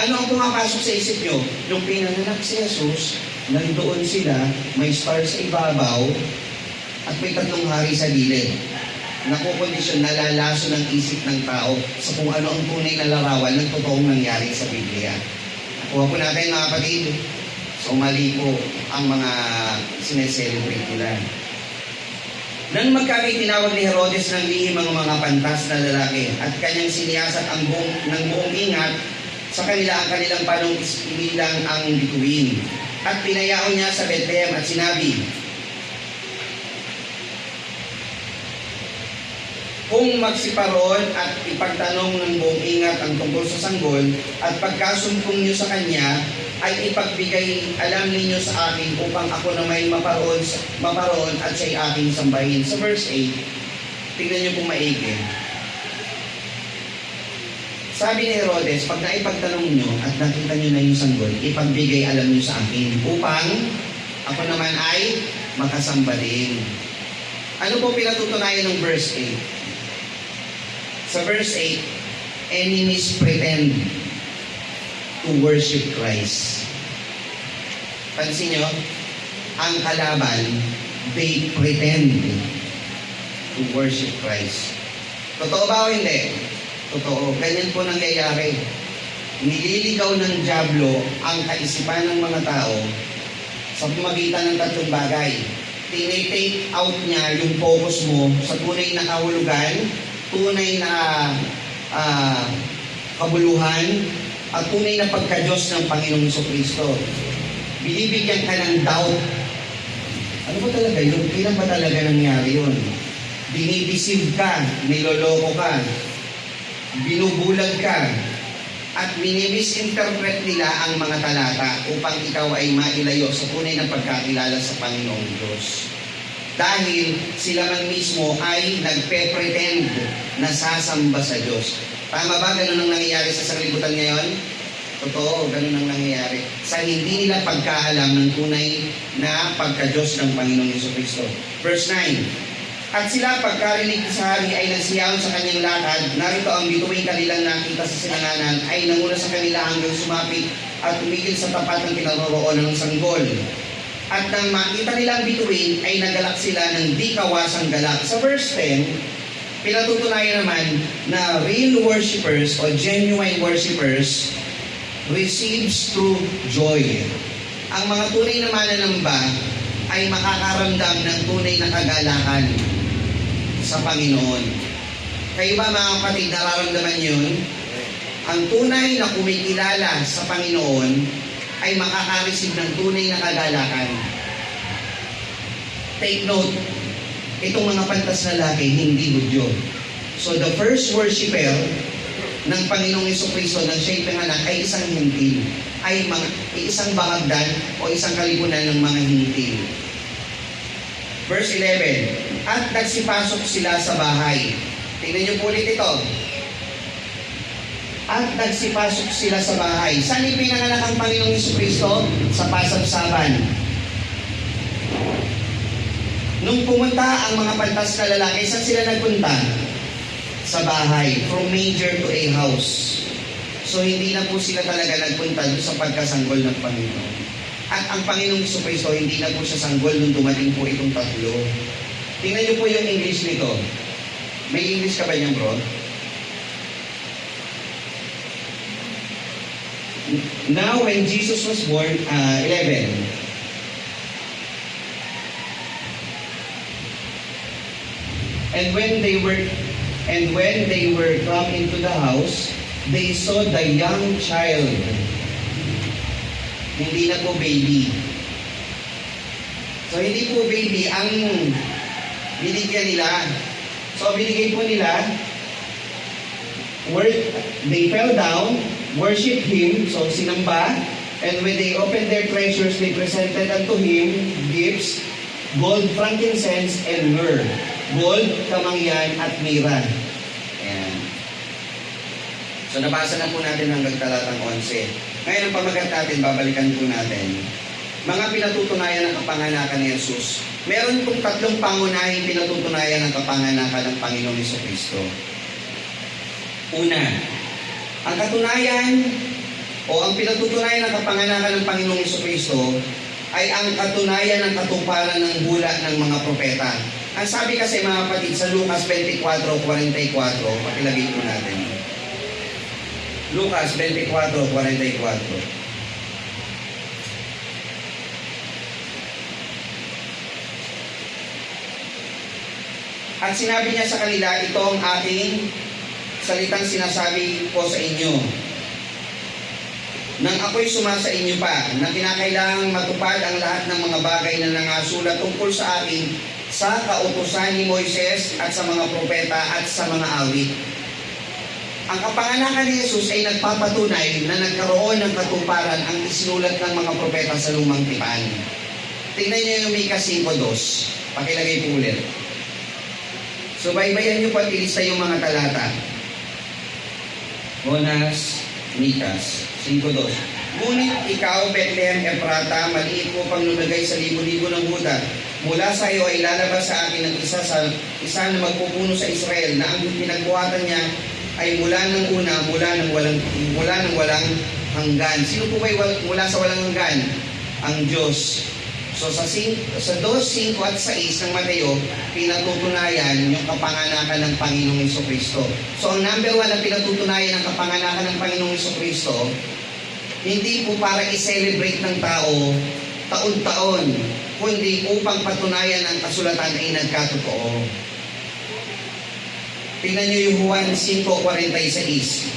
ano ang pumapasok sa isip nyo? Nung pinanganak si Jesus, nandoon sila, may star sa ibabaw, at may 3 hari sa gilid. Nakukondisyon, nalalaso ng isip ng tao sa kung ano ang tunay na larawan ng totoong nangyari sa Biblia. Nakuha po natin mga kapatid. So mali po ang mga sineselebrate nila. Nang magkagay tinawag ni Herodes ng lihim ang mga pantas na lalaki at kanyang siniyasat ng buong ingat sa kanila ang kanilang panong inilang ang bituin. At pinayaon niya sa Bethlehem at sinabi, kung magsiparoon at ipagtanong ng buong ingat ang tungkol sa sanggol at pagkasumpong niyo sa kanya, ay ipagbigay alam ninyo sa akin upang ako na may maparoon at siya'y aking sambahin. Sa verse 8, tignan niyo kung maigi. Sabi ni Herodes, pag naipagtanong niyo at nakita niyo na yung sanggol, ipagbigay alam niyo sa akin upang ako naman ay makasamba din. Ano po pinatutunayan ng verse 8? Sa verse 8, enemies pretend to worship Christ. Pansin nyo, ang kalaban, they pretend to worship Christ. Totoo ba o hindi? Totoo. Ganyan po nangyayari. nililigaw ng dyablo ang kaisipan ng mga tao sa pamagitan ng tatlong bagay. Tinitake out niya yung focus mo sa tunay na kahulugan, tunay na kabuluhan, at tunay na pagka-Diyos ng Panginoong Jesucristo. Binibigyan ka ng doubt. Ano ba talaga yun? Kailan ba talaga nangyari yun? Dinideceive ka, niloloko ka, binubulag ka, at minimisinterpret nila ang mga talata upang ikaw ay mailayo sa tunay na pagkakilala sa Panginoong Diyos. Dahil sila man mismo ay nagpe-pretend na sasamba sa Diyos. Tama ba? Ganun ang nangyayari sa sanglibutan ngayon? Totoo, ganun ang nangyayari. Sa hindi nila pagkaalam ng tunay na pagka-Diyos ng Panginoong Jesucristo. Verse 9. At sila pagkarinig sa hari ay nagsiyaon sa kanyang lakad. Narito ang bituing kanilang nakita sa silanganan ay nanguna sa kanila hanggang sumapit at tumigil sa tapat ng kinaroroonan ng sanggol. At nang makita nilang bituin ay nagalak sila ng di kawasang galak. Sa verse 10, pinatutunayan naman na real worshipers o genuine worshipers receives true joy. Ang mga tunay na mananamba ay makakaramdam ng tunay na kagalakan sa Panginoon. Kayo ba mga kapatid, nararamdaman yun? Ang tunay na kumikilala sa Panginoon ay makaka-receive ng tunay na kagalakan. Take note, itong mga pantas na lalaki, hindi Hudyo. So the first worshiper ng Panginoong Jesucristo nang siya'y pinganak ay isang hintil, ay isang bahagdan o isang kalipunan ng mga hintil. Verse 11, at nagsipasok sila sa bahay. Tingnan niyo po ulit ito. At nagsipasok sila sa bahay. Saan ipinanganak ang Panginoong Jesucristo? Sa pasabsaban. Nung pumunta ang mga pantas na lalaki, saan sila nagpunta? Sa bahay. From manger to a house. So hindi na po sila talaga nagpunta doon sa pagkasanggol ng Panginoon. At ang Panginoong Jesucristo, hindi na po siya sanggol nung dumating po itong tatlo. Tingnan niyo po yung English nito. May English ka ba niyan, bro? Now, when Jesus was born, 11. And when they were come into the house, they saw the young child. Hindi na po baby. So, hindi po baby ang binigyan nila. So, binigay po nila, they fell down, worship Him, so sinamba, and when they opened their treasures, they presented unto Him gifts, gold, frankincense, and myrrh. Gold, kamangyan, at mira. Ayan. So, nabasa na po natin hanggang talatang 11. Ngayon, ang pamagat natin, babalikan po natin. Mga pinatutunayan ng kapanganakan ni Jesus. Meron pong tatlong pangunahing pinatutunayan ng kapanganakan ng Panginoong Jesucristo. Una, ang katunayan o ang pinatutunayan ng kapanganakan ng Panginoong Jesucristo ay ang katunayan ng katuparan ng hula ng mga propeta. Ang sabi kasi mga kapatid sa Lucas 24:44, pakilagay po natin. Lucas 24:44. At sinabi niya sa kanila, ito ang aking salitang sinasabi ko sa inyo. Nang ako'y sumasa inyo pa, na kinakailangang matupad ang lahat ng mga bagay na nangasulat tungkol sa akin sa kautusan ni Moises at sa mga propeta at sa mga awit. Ang kapanganakan ni Jesus ay nagpapatunay na nagkaroon ng katuparan ang isinulat ng mga propeta sa lumang tipan. Tingnan niyo yung Mika 5:2. Pakilagay po ulit. So, baybayan niyo po at ilista yung mga talata. Jonas, Mikas, 5:2. Ngunit ikaw, Bethlehem Ephrata, maliit mo pang lumagay sa libo-libo ng Huda. Mula sa iyo ay lalabas sa akin ng isa na magpupuno sa Israel, na ang pinagbuhatan niya ay mula ng una, mula ng walang hanggan. Sino po ba'y mula sa walang hanggan? Ang Diyos. So sa 2:5 at 6 ng Mateo, pinatutunayan yung kapanganakan ng Panginoong Jesucristo. So ang number 1 na pinatutunayan ng kapanganakan ng Panginoong Jesucristo, hindi po para i-celebrate ng tao taon-taon, kundi upang patunayan ang kasulatan ay nagkatotoo. Tingnan niyo yung Juan 5:46.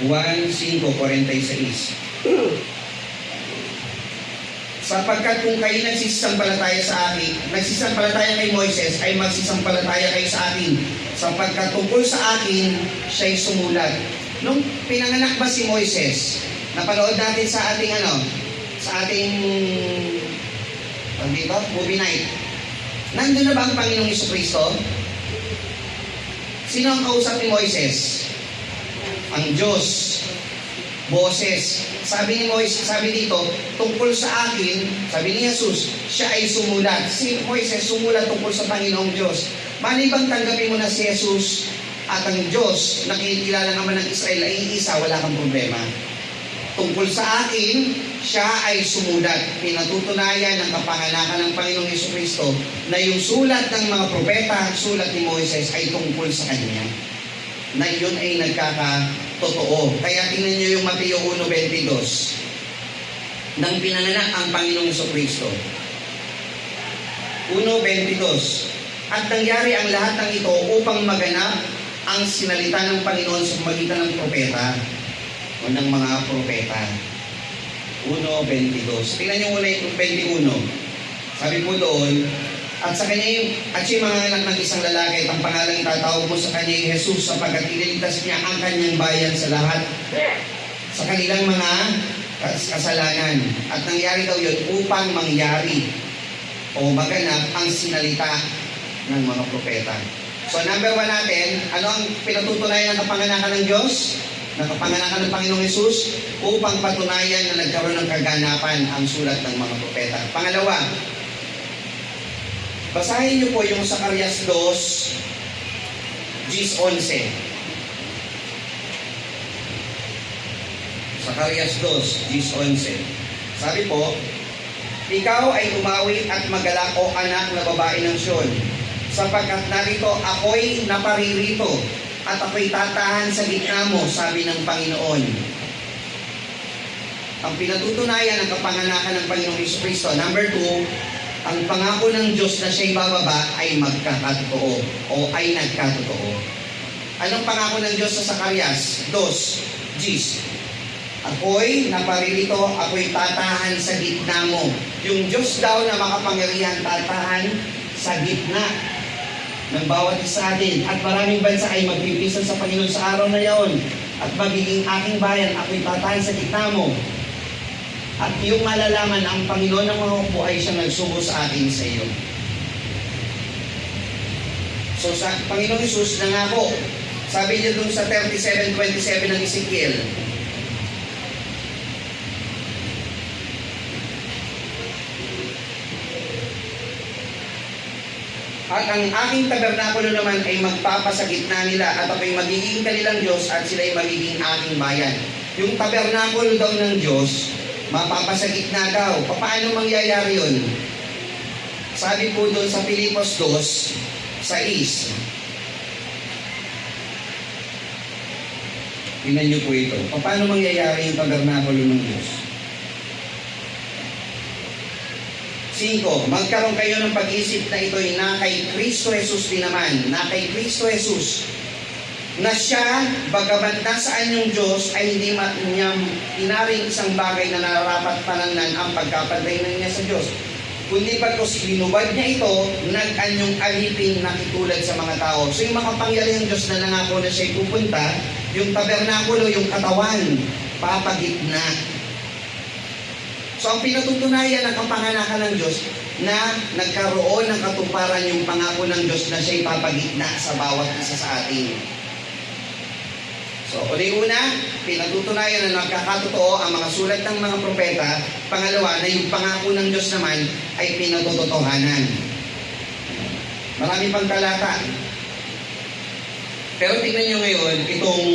Juan 5:46. Sapagkat kung kayo nagsisampalataya sa akin, nagsisampalataya kay Moises, ay magsisampalataya kayo sa akin. Sapagkat tungkol sa akin, siya'y sumulat. Nung pinanganak ba si Moises, napanood natin sa ating dito, movie night. Nandun na ba ang Panginoong Jesucristo? Sino ang kausap ni Moises? Ang Diyos. Boses. Sabi ni Moises, sabi dito, tungkol sa akin, sabi ni Jesus, siya ay sumulat. Si Moises sumulat tungkol sa Panginoong Diyos. Mali bang tanggapin mo na si Jesus at ang Diyos na kinikilala naman ng Israel ay iisa, wala kang problema. Tungkol sa akin, siya ay sumulat. Pinatutunayan ng kapanganakan ng Panginoong Jesucristo na yung sulat ng mga propeta, sulat ni Moises ay tungkol sa Kanya. Na yun ay nagkakatotoo. Kaya tingnan nyo yung Mateo 1:22. Nang pinanganak ang Panginoong Jesucristo. 1:22. At nangyari ang lahat ng ito upang maganap ang sinalita ng Panginoon sa pamamagitan ng propeta o ng mga propeta. 1:22. Tingnan nyo muna yung 21. Sabi po doon, at siya mga anak ng isang lalaki at ang pangalang itatawag mo sa kanya ay Jesus sapagkat ililigtas niya ang kanyang bayan sa lahat sa kanilang mga kasalanan. At nangyari daw yun upang mangyari o maganap ang sinalita ng mga propeta. So number 1 natin, ano ang pinatutunayan ng kapanganakan ng Diyos? Ng kapanganakan ng Panginoong Jesus upang patunayan na nagkaroon ng kaganapan ang sulat ng mga propeta. Pangalawa, basahin niyo po yung Zacarias 2:11. Zacarias 2:11. Sabi po, ikaw ay umawit at magalak o anak na babae ng Sion, sapagkat narito ako'y naparirito at ako'y tatahan sa gitna mo, sabi ng Panginoon. Ang pinatutunayan ng kapanganakan ng Panginoong Jesucristo. Number 2, ang pangako ng Diyos na siya'y bababa ay magkakatotoo o ay nagkatotoo. Anong pangako ng Diyos sa Zacarias 2:10? Ako'y naparirito, ako'y tatahan sa gitna mo. Yung Diyos daw na makapangyarihan tatahan sa gitna ng bawat isa atin. At maraming bansa ay magpipisan sa Panginoon sa araw na yaon. At magiging aking bayan, ako'y tatahan sa gitna mo. At yung malalaman, ang Panginoon ng mga upo ay siyang nagsugo sa atin sa iyo. So sa Panginoong Jesus nangako, sabi niya dun sa 37:27 ng Ezekiel, at ang aking tabernakulo naman ay magpapasa gitna nila at ako'y magiging kanilang Diyos at sila'y magiging aking bayan. Yung tabernakulo daw ng Diyos, mapapasa gitna daw. Paano mangyayari yun? Sabi po doon sa Filipos 2:6. Tingnan niyo po ito. Paano mangyayari yung tabernakulo ng Diyos? 5. Magkaroon kayo ng pag-isip na ito'y na kay Kristo Jesus din naman. Na kay Kristo Jesus. Na siya, bagamat nasaan yung Diyos, ay hindi niya inaring isang bagay na nararapat panangnan ang pagkapantay na niya sa Diyos. Kundi pagkos linubad niya ito, nag-anyong alipin na kitulad sa mga tao. So yung makapangyarihang Diyos na nangako na siya'y pupunta, yung tabernakulo, yung katawan, papagitna. So ang pinatutunayan ng kapanganakan ng Diyos na nagkaroon ng katuparan yung pangako ng Diyos na siya'y papagitna sa bawat isa sa atin. So, una, pinatutunayan na nagkakatotoo ang mga sulat ng mga propeta. Pangalawa, na yung pangako ng Diyos naman ay pinatotohanan. Marami pang talata. Pero tingnan nyo ngayon, itong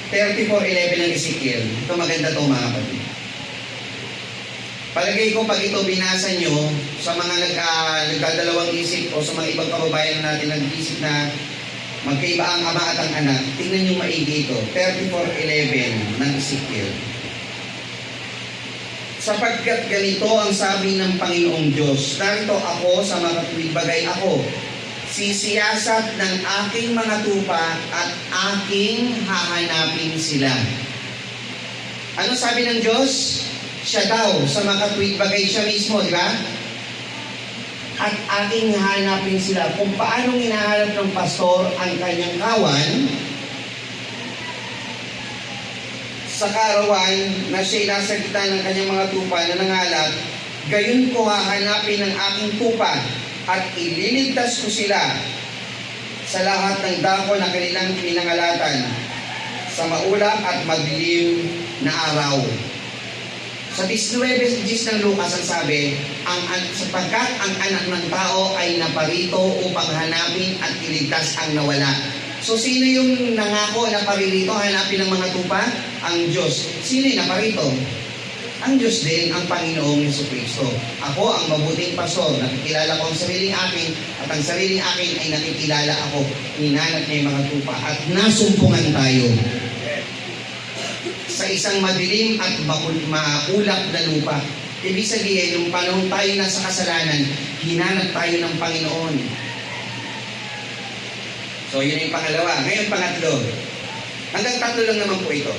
34:11 ng Ezekiel. Ito maganda to mga kapatid. Palagay ko pag ito binasa nyo sa mga nagkadalawang isip o sa mga ibang kababayan natin nag-isip na magkaiba ang ama at ang anak, tingnan nyo maigi ito. 34:11 ng Ezekiel. Sapagkat ganito ang sabi ng Panginoong Diyos, narito ako sa makatuwid bagay ako, sisiyasat ng aking mga tupa at aking hahanapin sila. Ano sabi ng Diyos? Siya daw sa makatuwid bagay, siya mismo, di ba? At aking hahanapin sila. Kung paano hinahanap ng pastor ang kanyang kawan sa karawan na siya'y nasa gitna ng kanyang mga tupa na nangalat, gayon ko hahanapin ng aking tupa at ililigtas ko sila sa lahat ng dako na kanilang pinangalatan sa maulap at madilim na araw. Sa 19:10 ng Lucas ang sabi, sapagkat ang anak ng tao ay naparito upang hanapin at iligtas ang nawala. So sino yung nangako na paririto, hanapin ng mga tupa? Ang Diyos. Sino yung naparito? Ang Diyos din, ang Panginoong Jesucristo. Ako ang mabuting pastor, nakikilala ko ang sariling akin, at ang sariling akin ay nakikilala ako. Hinanap niya yung mga tupa at nasumpungan tayo sa isang madilim at maulap na lupa. Ibig sabihin, nung panahon tayo nasa kasalanan, hinanap tayo ng Panginoon. So, yun yung pangalawa. Ngayon, pangatlo. Hanggang tatlo lang naman po ito.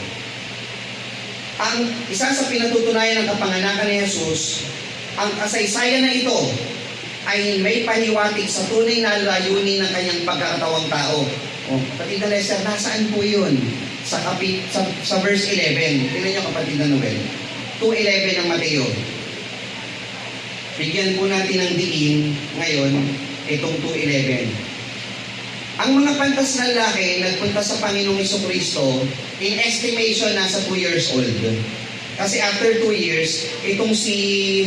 Ang isa sa pinatutunayan ng kapanganakan ni Jesus, ang kasaysayan na ito ay may pahiwatig sa tunay na layunin ng kanyang pagkakatawang tao. Kapatid na Lester, nasaan po yun? Sa verse 11. Tingnan nyo kapatid na Noel. 2:11 ng Mateo. Bigyan po natin ng diin ngayon itong 2:11. Ang mga pantas na lalaki nagpunta sa Panginoong Jesucristo, in estimation nasa 2 years old. Kasi after 2 years, itong si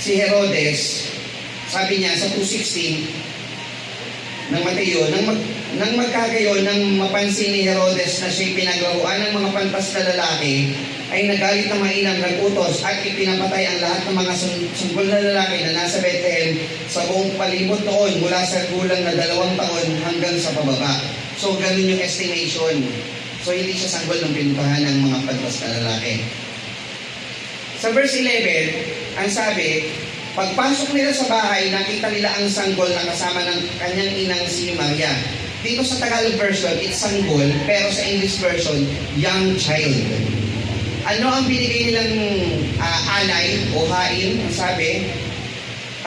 Herodes, sabi niya sa 2:16 ng Mateo, nang magkagayon, nang mapansin ni Herodes na siya'y pinaglaruan ng mga pantas na lalaki, ay nagalit na mainam, nagutos at ipinapatay ang lahat ng mga sanggol na lalaki na nasa Bethlehem sa buong palibot noon mula sa gulang na 2 taon hanggang sa pababa. So, ganun yung estimation. So, hindi siya sanggol ng pinuntahan ng mga pantas na lalaki. Sa verse 11, ang sabi, pagpasok nila sa bahay, nakita nila ang sanggol na kasama ng kanyang inang si Maria. Dito sa Tagalog version, it's sanggol, pero sa English version, young child. Ano ang binigay nilang alay o hain? Ang sabi,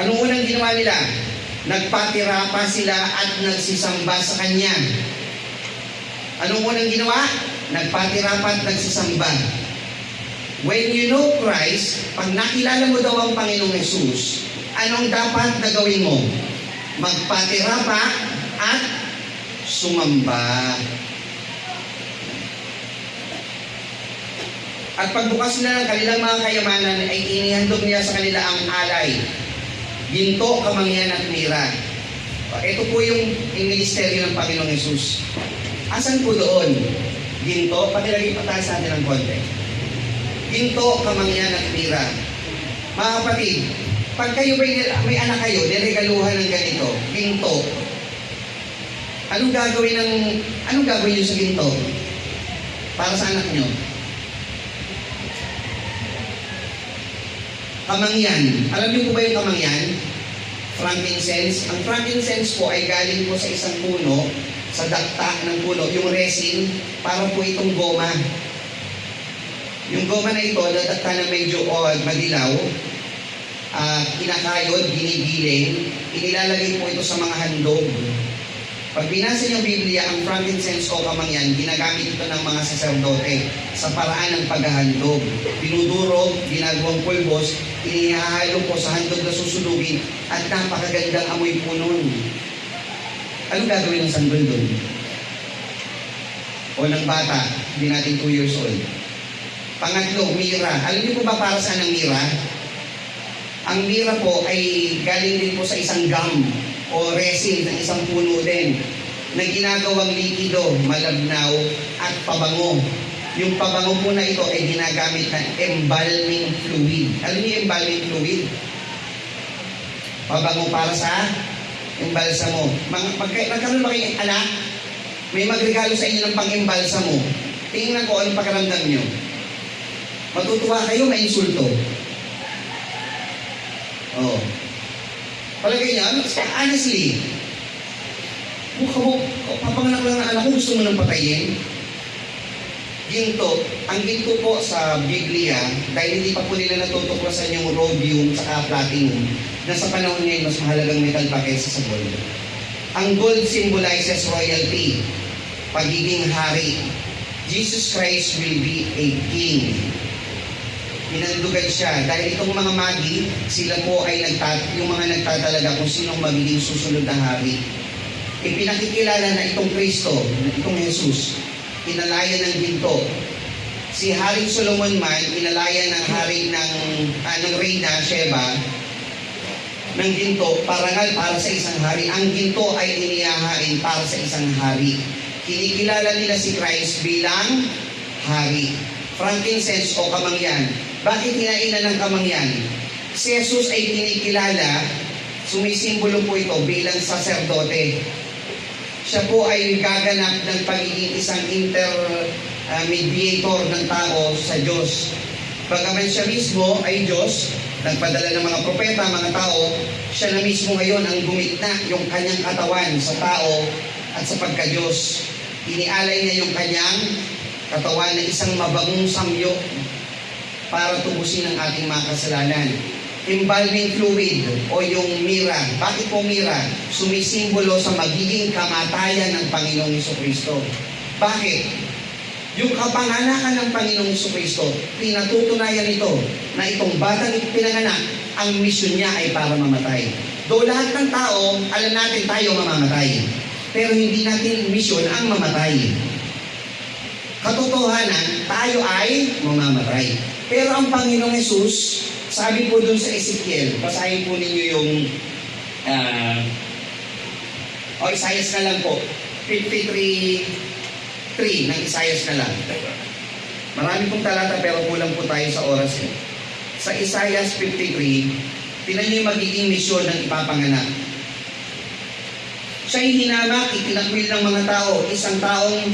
anong unang ginawa nila? Nagpatira pa sila at nagsisamba sa kanya. Anong unang ginawa? Nagpatira pa at nagsisamba. When you know Christ, pag nakilala mo daw ang Panginoong Jesus, anong dapat na gawin mo? Magpatira pa at sumamba. At pagbukas nila ng kanilang mga kayamanan, ay inihandog niya sa kanila ang alay, ginto, kamangyan at mira. Ito po yung ministeryo ng Panginoong Jesus. Asan po doon? Ginto, pakilagay pataas natin ng konti. Ginto, kamangyan at mira. Mga kapatid, pag kayo may anak kayo, niregaluhan ng ganito, ginto. Anong gagawin niyo sa ginto? Para sa anak niyo? Kamangyan. Alam niyo po ba yung kamangyan? Frankincense. Ang frankincense po ay galing po sa isang puno, sa dakta ng puno, yung resin, para po itong goma. Yung goma na ito, nadakta na medyo madilaw, kinakayod, ginigiling, inilalagay po ito sa mga handog. Pag binasa niyo ang Biblia, ang frankincense o kamangyan, ginagamit ito ng mga saserdote sa paraan ng paghahandog. Dinudurog, ginagawang pulbos, inihahalo po sa handog na susunugin, at napakagandang amoy po nun. Anong gagawin ng sanggol doon? O ng bata, hindi natin 2 years old. Pangatlo, mira. Alam niyo po ba para saan ang mira? Ang mira po ay galing din po sa isang gum o resin ng isang puno din na ginagawang likido, malabnaw at pabango. Yung pabango po na ito ay ginagamit na embalming fluid. Alam niyo yung embalming fluid? Pabango para sa embalsamo. Nagkaroon ba kayong anak? May magregalo sa inyo ng pang-embalsamo. Tingnan ko anong pakiramdam nyo. Matutuwa kayo, may insulto. Oh. Palagay niya, honestly, papanganak lang ng anak ko, gusto mo nang patayin? Ginto. Ang ginto po sa Biblia, dahil hindi pa po nila natutuklasan yung rhodium at platinum, na sa panahon ngayon, mas mahalagang metal pa kaysa sa gold. Ang gold symbolizes royalty, pagiging hari. Jesus Christ will be a king. Pinandugan siya. Dahil itong mga magi, sila po ay yung mga nagtatalaga kung sinong magiging susunod na hari. Ipinakikilala na itong Kristo, itong Jesus, inalaya ng ginto. Si Haring Solomon man, inalaya ng hari ng Reyna Sheba, ng ginto, parangal para sa isang hari. Ang ginto ay inihahain para sa isang hari. Kinikilala nila si Christ bilang hari. Frankincense o kamangyan. Bakit hinainan ng kamangyan? Si Jesus ay kinikilala, sumisimbolo po ito bilang saserdote. Siya po ay gaganap ng pagiging isang mediator ng tao sa Diyos. Bagaman siya mismo ay Diyos, nagpadala ng mga propeta, mga tao, siya na mismo ngayon ang gumitna yung kanyang katawan sa tao at sa pagka-Diyos. Inialay niya yung kanyang katawan na isang mabagong samyo para tubusin ang ating mga kasalanan. Embalming fluid o yung mira. Bakit po mira? Sumisimbolo sa magiging kamatayan ng Panginoong Jesucristo. Bakit? Yung kapanganakan ng Panginoong Jesucristo, pinatutunayan ito na itong batang pinanganak, ang misyon niya ay para mamatay. Though lahat ng tao, alam natin tayo mamamatay. Pero hindi natin misyon ang mamatay. Katotohanan, tayo ay mamamatay. Pero ang Panginoong Jesus, sabi po dun sa Ezekiel, basahin po ninyo yung Isaias na lang po, 53:3 ng Isaias na lang. Marami pong talata pero kulang po tayo sa oras. Sa Isaias 53, tinan niyo yung magiging misyon ng ipapanganak. Siya'y hinamak, itinakwil ng mga tao, isang taong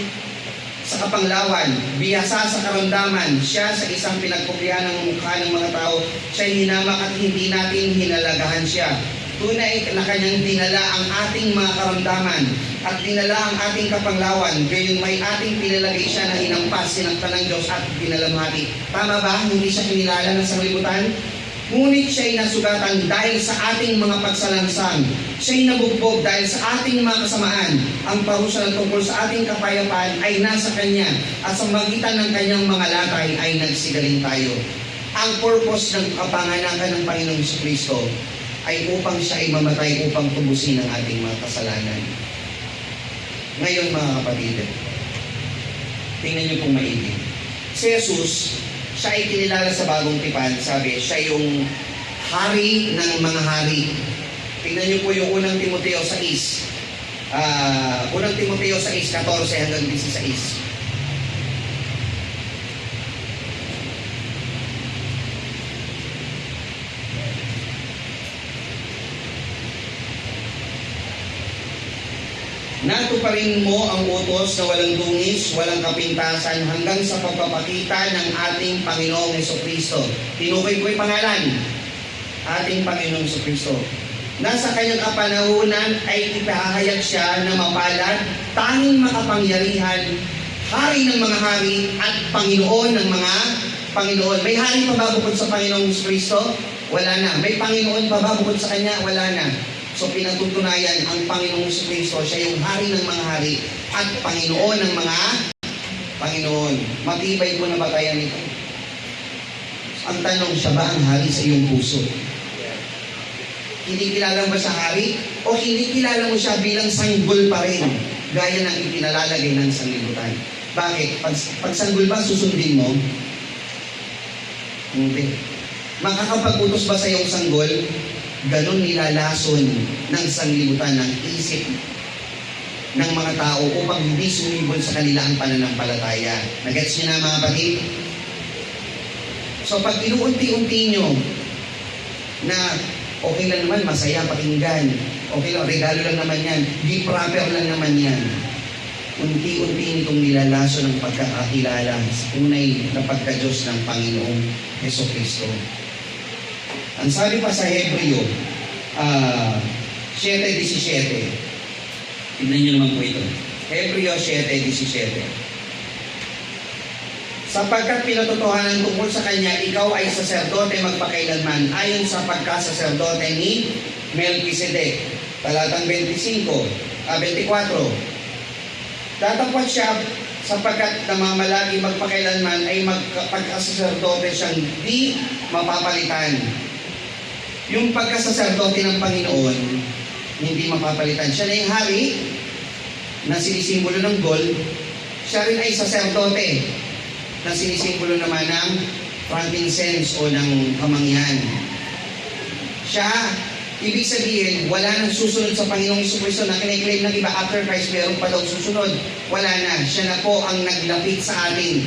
sa kapanglawan, bihasa sa karamdaman, siya sa isang pinagkopyahan ng mukha ng mga tao, siya'y hinamak at hindi natin hinalagahan siya. Tunay na kanyang dinala ang ating mga karamdaman at dinala ang ating kapanglawan, gayon may ating pinalagay siya na hinampas, sinaktan ng Diyos at pinalamhati. Tama ba? Hindi siya kinilala ng sanglibutan? Ngunit siya'y nasugatan dahil sa ating mga pagsalansang. Siya'y nabugbog dahil sa ating mga kasamaan. Ang parusa ng tungkol sa ating kapayapaan ay nasa Kanya at sa magitan ng Kanyang mga latay ay nagsigaling tayo. Ang purpose ng kapanganakan ng Panginoong Jesucristo ay upang siya ay mamatay upang tubusin ang ating mga kasalanan. Ngayon mga kapatid, tingnan niyo pong maigi. Si Jesus, siya ay kinilala sa bagong tipan, sabi, siya yung hari ng mga hari. Tingnan niyo po yung unang Timoteo 6. Unang Timoteo 6:14 hanggang 16. Natuparin mo ang utos na walang dungis, walang kapintasan hanggang sa pagpapakita ng ating Panginoong Jesucristo. Tinukoy ko yung pangalan, ating Panginoong Jesucristo. Nasa kanyang kapanahunan ay ipahahayag siya na mapalad, tanging makapangyarihan, hari ng mga hari at Panginoon ng mga Panginoon. May hari pa ba bukod sa Panginoong Jesucristo? Wala na. May Panginoon pa ba bukod sa Kanya? Wala na. So pinatutunayan ang Panginoong Jesucristo, siya yung hari ng mga hari at Panginoon ng mga Panginoon. Matibay po na batayan ito. Ang tanong, siya ba ang hari sa iyong puso? Hindi kilala mo sa hari? O hindi kilala mo siya bilang sanggol pa rin, gaya ng ipinalalagay ng sanglibutan? Bakit? Pag sanggol ba, susundin mo? Hindi. Makakapag-utos ba sa iyong sanggol? Ganon nilalason ng sanglibutan ng isip ng mga tao upang hindi sumibol sa kanila ang pananampalataya. Nagets niyo na mga kapatid? So pag inuunti-unti nyo na okay lang naman, masaya pakinggan, okay lang, regalo lang naman yan, di proper lang naman yan, unti-unti nitong nilalaso ng pagkakakilala sa tunay na pagka-Diyos ng Panginoong Jesucristo. Ang sabi pa sa Hebreo 7:17, tignan nyo naman po ito. Hebreo 7:17. Sapagkat pinatotohanan tungkol sa Kanya, ikaw ay saserdote magpakailanman, ayon sa pagkasaserdote ni Melchizedek. Talatang 24. Datapwat siya sapagkat namamalagi magpakailanman ay pagkasaserdote siyang di mapapalitan. Yung pagkasaserdote ng Panginoon, hindi mapapalitan. Siya na yung hari na sinisimbolo ng gold. Siya rin ay saserdote na sinisimbolo naman ng frankincense o ng kamangyan. Siya, ibig sabihin, wala nang susunod sa Panginoong Jesucristo na kiniklaim ng iba after Christ, meron pa daw susunod. Wala na. Siya na po ang naglapit sa atin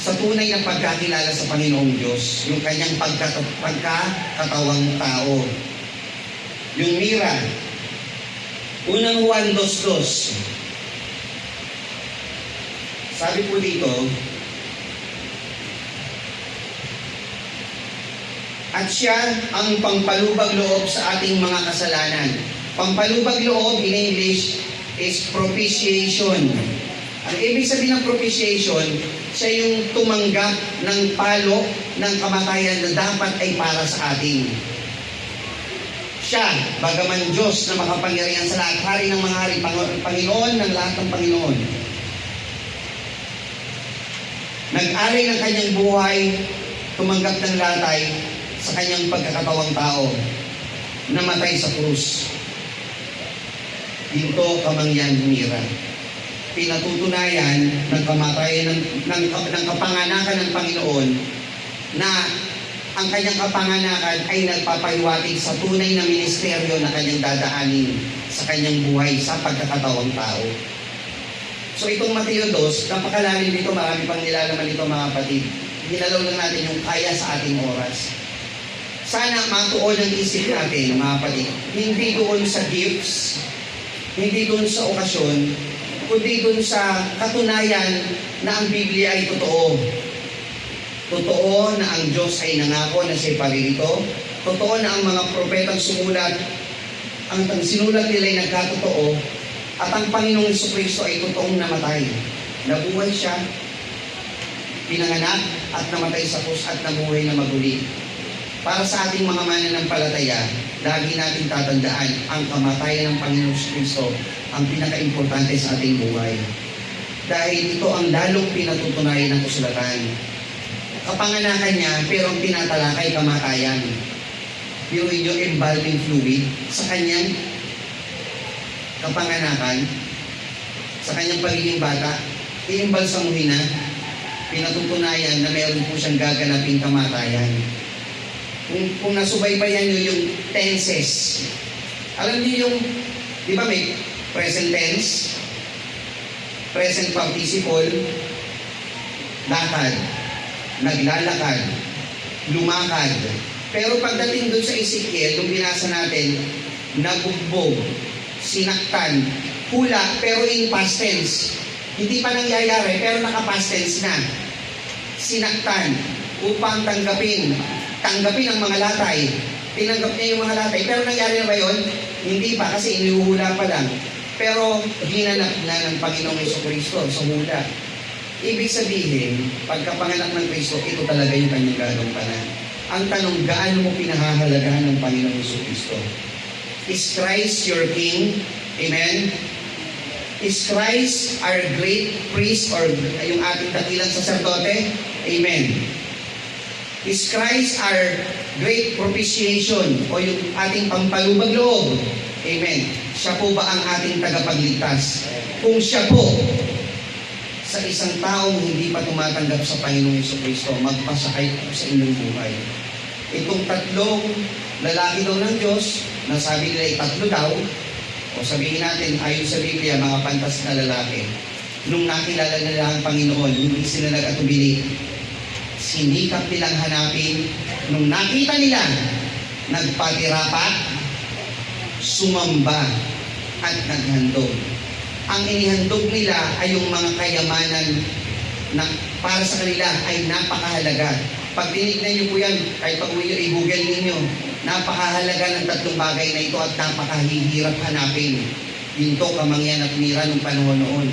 sa tunay na pagkakilala sa Panginoong Diyos, yung kanyang pagkakatawang tao. Yung mira, unang Juan 2:2. Sabi po dito, at siya ang pampalubag loob sa ating mga kasalanan. Pampalubag loob in English is propitiation. Ang ibig sabihin ng propitiation, siya yung tumanggap ng palo ng kamatayan na dapat ay para sa atin. Siya, bagaman Diyos na makapangyarihan sa lahat, hari ng mga hari, Panginoon ng lahat ng Panginoon. Nag-alay ng kanyang buhay, tumanggap ng latay sa kanyang pagkakatawang tao, namatay sa krus. Dito kamangyan humira. Pinatutunayan ng kamatayan ng kapanganakan ng Panginoon na ang kanyang kapanganakan ay nagpapahiwatig sa tunay na ministeryo na kanyang dadaanin sa kanyang buhay sa pagkakatawang tao. So itong Mateo 2, napakalalim dito, marami pang nilalaman dito mga kapatid. Ginalaw lang natin yung kaya sa ating oras. Sana matuon ang isip natin, mga kapatid, hindi doon sa gifts, hindi doon sa okasyon, kundi doon sa katunayan na ang Biblia ay totoo. Totoo na ang Diyos ay nangako na siya'y paririto. Totoo na ang mga propetang sumulat, ang sinulat nila ay nagkatotoo, at ang Panginoong Jesucristo ay totoong namatay. Nabuhay siya, pinanganak at namatay sa krus at nabuhay na maguli. Para sa ating mga mananampalataya, lagi natin tatandaan ang kamatayan ng Panginoong Jesucristo ang pinaka-importante sa ating buhay. Dahil ito ang lalong pinatutunayan ng kasulatan. Kapanganakan niya, pero ang tinatalakay kamatayan. Yung inyong embalming fluid sa kanyang kapanganakan, sa kanyang pagiging bata, iimbalsamuhin na, pinatutunayan na meron po siyang gaganaping kamatayan. Kung nasubaybayan nyo yung tenses, alam niyo yung, di ba may present tense, present participle, lakad, naglalakad, lumakad. Pero pagdating doon sa Ezekiel, yung binasa natin, nabugbog, sinaktan, hula, pero in past tense. Hindi pa nangyayari, pero naka-past tense na. Sinaktan, upang tanggapin ang mga latay. Tinanggap niya yung mga latay. Pero nangyari na ba yun? Hindi pa, kasi inihuhula pa lang. Pero ginanap na ng Panginoong Jesucristo sa hula. Ibig sabihin, pagkapanganak ng Kristo, ito talaga yung kanyang gagampanan. Ang tanong, gaano mo pinahahalagahan ng Panginoong Jesucristo? Is Christ your King? Amen? Is Christ our great priest or yung ating dakilang saserdote? Amen. Is Christ our great propitiation o yung ating pampalubag loob? Amen. Siya po ba ang ating tagapagligtas? Kung siya po, sa isang taong hindi pa tumatanggap sa Panginoong Jesucristo, magpasakay po sa inyong buhay. Itong tatlong lalaki daw ng Diyos, nasabi nila ay tatlo daw, o sabihin natin ayon sa Biblia, mga pantas na lalaki, nung nakilala nila ang Panginoon, hindi sila nag-atubili. Sinikap nilang hanapin. Nung nakita nila, nagpatirapat, sumamba, at naghandog. Ang inihandog nila ay yung mga kayamanan na para sa kanila ay napakahalaga. Pag tinignan niyo po yan, kahit pag i-google ninyo, napakahalaga ng tatlong bagay na ito at napakahihirap hanapin. Ginto, kamangyan at mira nung panahon noon.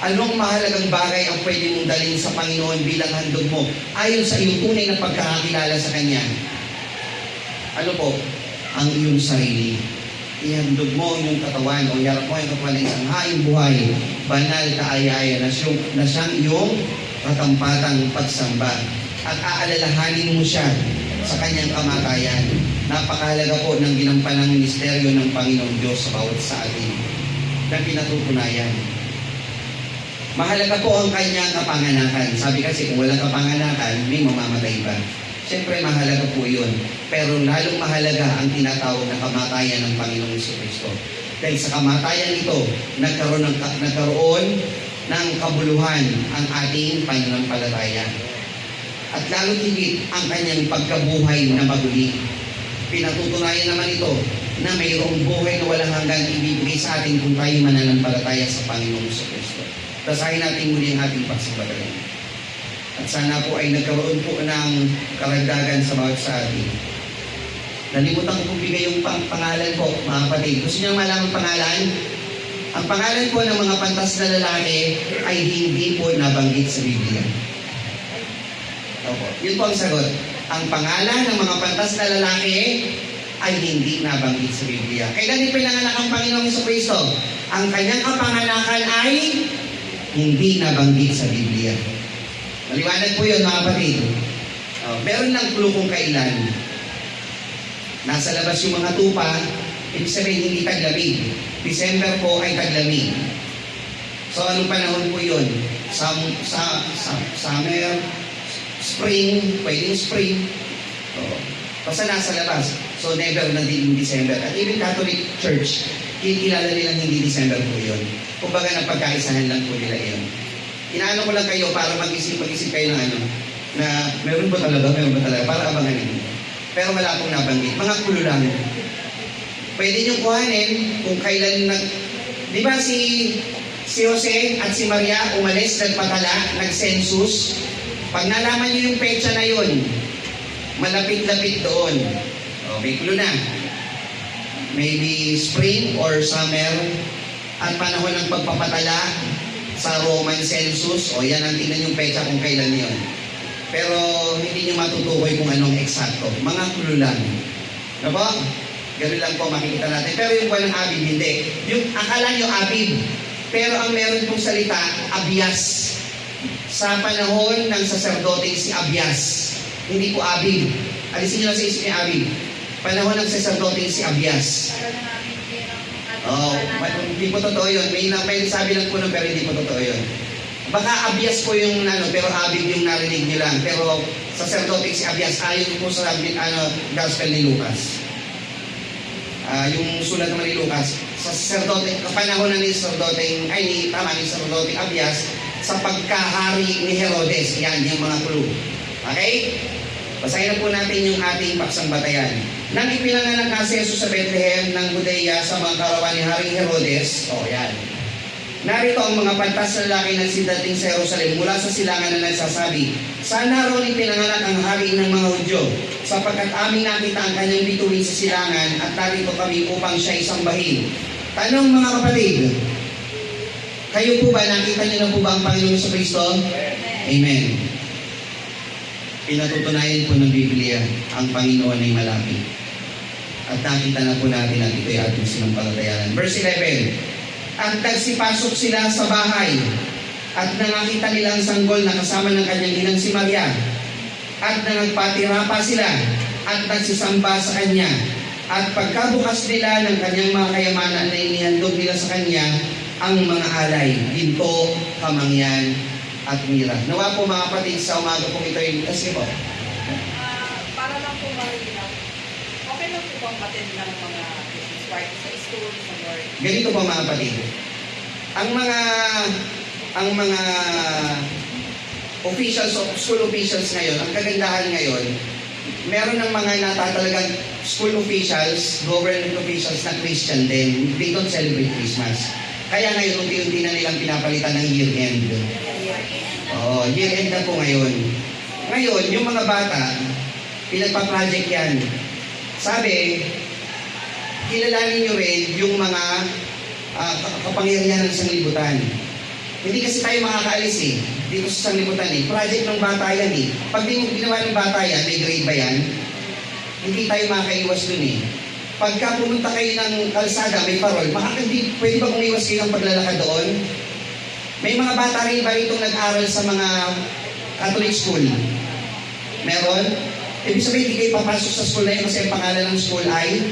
Anong mahalagang bagay ang pwede mong dalhin sa Panginoon bilang handog mo ayon sa iyong tunay na pagkakakilala sa Kanya? Ano po? Ang iyong sarili. Ihandog mo yung katawan o yarap mo yung katawan ng isang haing buhay, banal, kaaya-aya na siyang iyong katampatang pagsamba. At aalalahanin mo siya sa kanyang kamatayan. Napakahalaga po ng ginampanang ministeryo ng Panginoong Diyos sa bawat sa atin na pinatutunayan. Mahalaga po ang kanyang kapanganakan. Sabi kasi kung walang kapanganakan, may mamamatay ba? Siyempre mahalaga po yun. Pero lalong mahalaga ang tinatawag na kamatayan ng Panginoong Jesucristo. Dahil sa kamatayan ito, nagkaroon ng kabuluhan ang ating pananampalataya. At lalo higit ang kanyang pagkabuhay na maguli. Pinatutunayan naman ito na mayroong buhay na walang hanggan ibibigay sa atin kung tayo mananampalataya sa Panginoong Jesucristo. Basahin natin muli ang ating pagsambatayan. At sana po ay nagkaroon po ng karagdagan sa bawat sa atin. Nalimutan ko pong bigay yung pangalan po, mga kapatid. Gusto niyo malaman pangalan? Ang pangalan po ng mga pantas na lalaki ay hindi po nabanggit sa Biblia. Opo, yun po ang sagot. Ang pangalan ng mga pantas na lalaki ay hindi nabanggit sa Biblia. Kailan ipinanganak ang Panginoong Jesucristo? Ang kanyang kapanganakan ay hindi nabanggit sa Biblia. Maliwanag po yun, mga kapatid. Meron lang clue kung kailan. Nasa labas yung mga tupa, ibig sabihin hindi taglamig. December po ay taglamig. So anong panahon po yun? Summer, spring, pwedeng spring. Basta nasa labas. So never na din December. At even Catholic Church, kilala nilang hindi December po yun. Kumbaga napagkaisahan lang po nila yun. Inaano ko lang kayo para mag-isip kayo ng na meron ba talaga, para abangan ninyo. Pero wala akong nabanggit. Mga kulo lang. Pwede nyo kuhanin kung kailan di ba si Jose at si Maria umalis, nagpatala, nag-census. Pag nalaman nyo yung petsa na yun, malapit-lapit doon. May clue na. Maybe spring or summer at panahon ng pagpapatala sa Roman census. Yan ang tingnan yung petsa kung kailan yun. Pero hindi nyo matutukoy kung anong eksakto. Mga clue lang. Ano po? Ganun lang po makikita natin. Pero yung buwan ng Abib, hindi. Yung akala nyo Abib. Pero ang meron pong salita, Abias. Sa panahon ng saserdoteng si Abias. Hindi po Abib. Alisin nyo lang sa isip ni Abib. Panahon ng saserdoteng si Abias. Hindi po totoo yun. May sabi lang po nun, pero hindi po totoo yun. Baka Abias po yung pero Abib yung narinig nyo lang. Pero saserdoteng si Abias, ayon po sa Gospel ni Lucas. Yung sulat naman ni Lucas, sa sacerdote, kapanahon ni sacerdoteng Abias, sa pagkahari ni Herodes. Yan, yung mga clue. Okay? Basahin na po natin yung ating paksambatayan. Nang ipinanganak na si Jesus sa Bethlehem ng Judea sa mga karawan ni Haring Herodes, yan. Narito ang mga pantas na lalaki na sindating sa Jerusalem mula sa silangan na nagsasabi, sana roon ipinanganak ang hari ng mga Hudyo, sapagkat aming nakita ang kanyang bituin sa silangan at narito kami upang siya isambahin. Tanong mga kapatid, kayo po ba, nakita niyo na po ba ang Panginoong Jesucristo? Amen. Pinatutunayan po ng Biblia, ang Panginoon ay malapit. At nakita na po natin at ito'y ating sinampalatayanan. Verse 11, at nagsipasok sila sa bahay at nangakita nilang sanggol na kasama ng kanyang inang si Maria at nagpatira pa sila at nagsisamba sa kanya at pagkabukas nila ng kanyang mga kayamanan na inihandog nila sa kanya ang mga alay, ginto, kamangyan at mira. Nawa po mga kapatid sa umaga pong ito yung kasi po. Para lang po marinaw, okay lang po bang attend ng mga part sa school, sa work. Ganito po mga kapatid. Ang mga officials o school officials ngayon, ang kagandahan ngayon, meron ng mga natatalagang school officials, government officials na Christian din. They don't celebrate Christmas. Kaya ngayon, unti-unti na nilang pinapalitan ng year-end. Year-end na po ngayon. Ngayon, yung mga bata, pinagpa-project yan. Sabi, kilalanin nyo rin yung mga kapangyarihan ng sanglibutan. Hindi kasi tayo makakaalis dito sa sanglibutan Project ng bata yan Pag di mo ginawa ng bata yan, may grade ba yan? Hindi tayo makakaiwas dun Pagka pumunta kayo ng kalsada, may parol, pwede ba umiwas kayo ng paglalakad doon? May mga bata rin ba itong nag-aral sa mga Catholic school? Meron? Ibig sabihin, hindi kayo papasok sa school na yun kasi ang pangalan ng school ay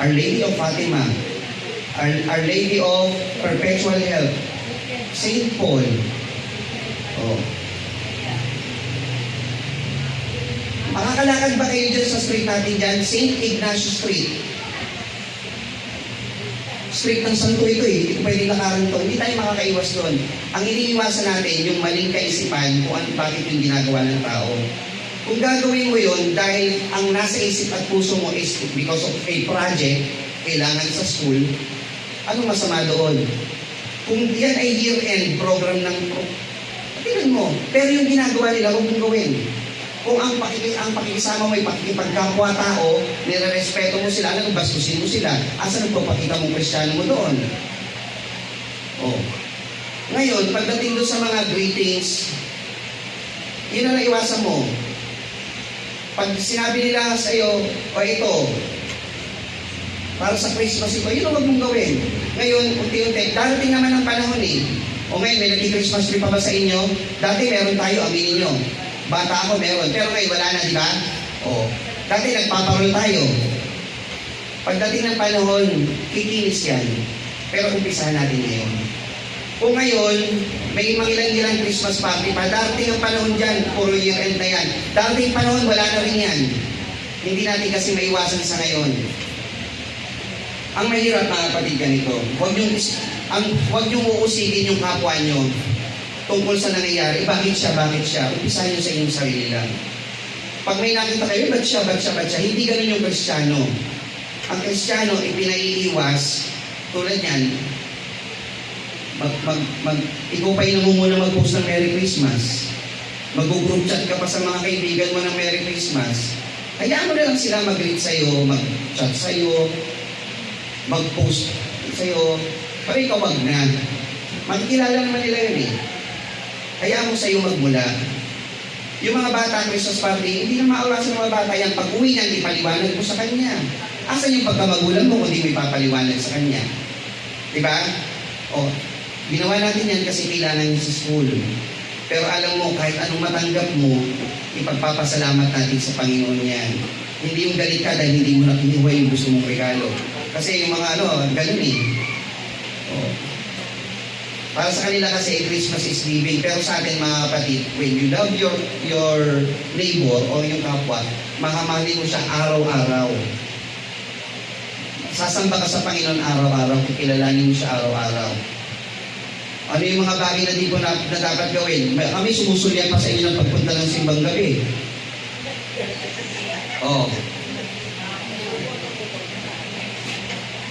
Our Lady of Fatima, Our Lady of Perpetual Help, Saint Paul. Makakalakad ba kayo dyan sa street natin dyan? Saint Ignacio Street. Street ng santo ito Hindi ko pwedeng lakaran ito. Hindi tayo makakaiwas doon. Ang iniiwasan natin, yung maling kaisipan kung bakit yung ginagawa ng tao. Kung gagawin mo yun, dahil ang nasa isip at puso mo is because of a project, kailangan sa school, anong masama doon? Kung yan ay year-end program ng tingnan mo. Pero yung ginagawa nila, huwag mong gawin. Kung ang pakikisama mo ay pakikipagkapwa-tao, nire-respeto mo sila, anong bastusin mo sila? Asa nagpapakita mong Kristiyano mo doon? Ngayon, pagdating doon sa mga greetings, yun ang naiwasan mo. Pag sinabi nila sa iyo, ito, para sa Christmas ito, yun ang huwag mong gawin. Ngayon, unti-unti, darating naman ang panahon ngayon, may nag-Christmas tree pa ba sa inyo? Dati meron tayo, aminin nyo. Bata ako meron, pero ngayon wala na, di ba? Dati nagpaparol tayo. Pagdating ng panahon, kikinis yan. Pero umpisahan natin ngayon. Kung ngayon, may mangilan-ilang Christmas party pa, darating ang panahon dyan, puro year-end na yan. Darating panahon, wala na rin yan. Hindi natin kasi maiwasan sa ngayon. Ang mahirap mga kapatid ganito, huwag niyong uusigin yung kapwa niyo tungkol sa nangyayari. Bakit siya? Umpisahan niyo sa inyong sarili lang. Pag may nakita kayo, ba't siya? Hindi ganun yung Kristiyano. Ang Kristiyano, ipinaiiwas, tulad yan, ikaw pa yun muna mag-post ng Merry Christmas. Mag-group chat ka pa sa mga kaibigan mo ng Merry Christmas. Hayaan mo na lang sila mag-greet sa'yo, mag-chat sa'yo, mag-post sa'yo, pero ikaw wag na. Makikilala naman nila yun Hayaan mo sa'yo magmula. Yung mga bata ang Christmas party, hindi na maawasan ng mga bata yan. Pag uwi niya, hindi paliwanag mo sa kanya. Asan yung pagkamagulang mo kung di mo ipapaliwanag sa kanya? Diba? Ginawa natin yan kasi kailangan niya sa school. Pero alam mo, kahit anong matanggap mo, ipagpapasalamat natin sa Panginoon yan. Hindi yung galit ka dahil hindi mo nakinuha yung gusto mong regalo. Kasi yung mga ganun Para sa kanila kasi Christmas is giving. Pero sa atin mga kapatid, when you love your neighbor o yung kapwa, mahamahalin mo siya araw-araw. Sasamba ka sa Panginoon araw-araw, kikilalanin mo siya araw-araw. Ano yung mga bagay na di po na dapat gawin? Kami sumusulyan pa sa inyo ng pagpunta ng simbang gabi.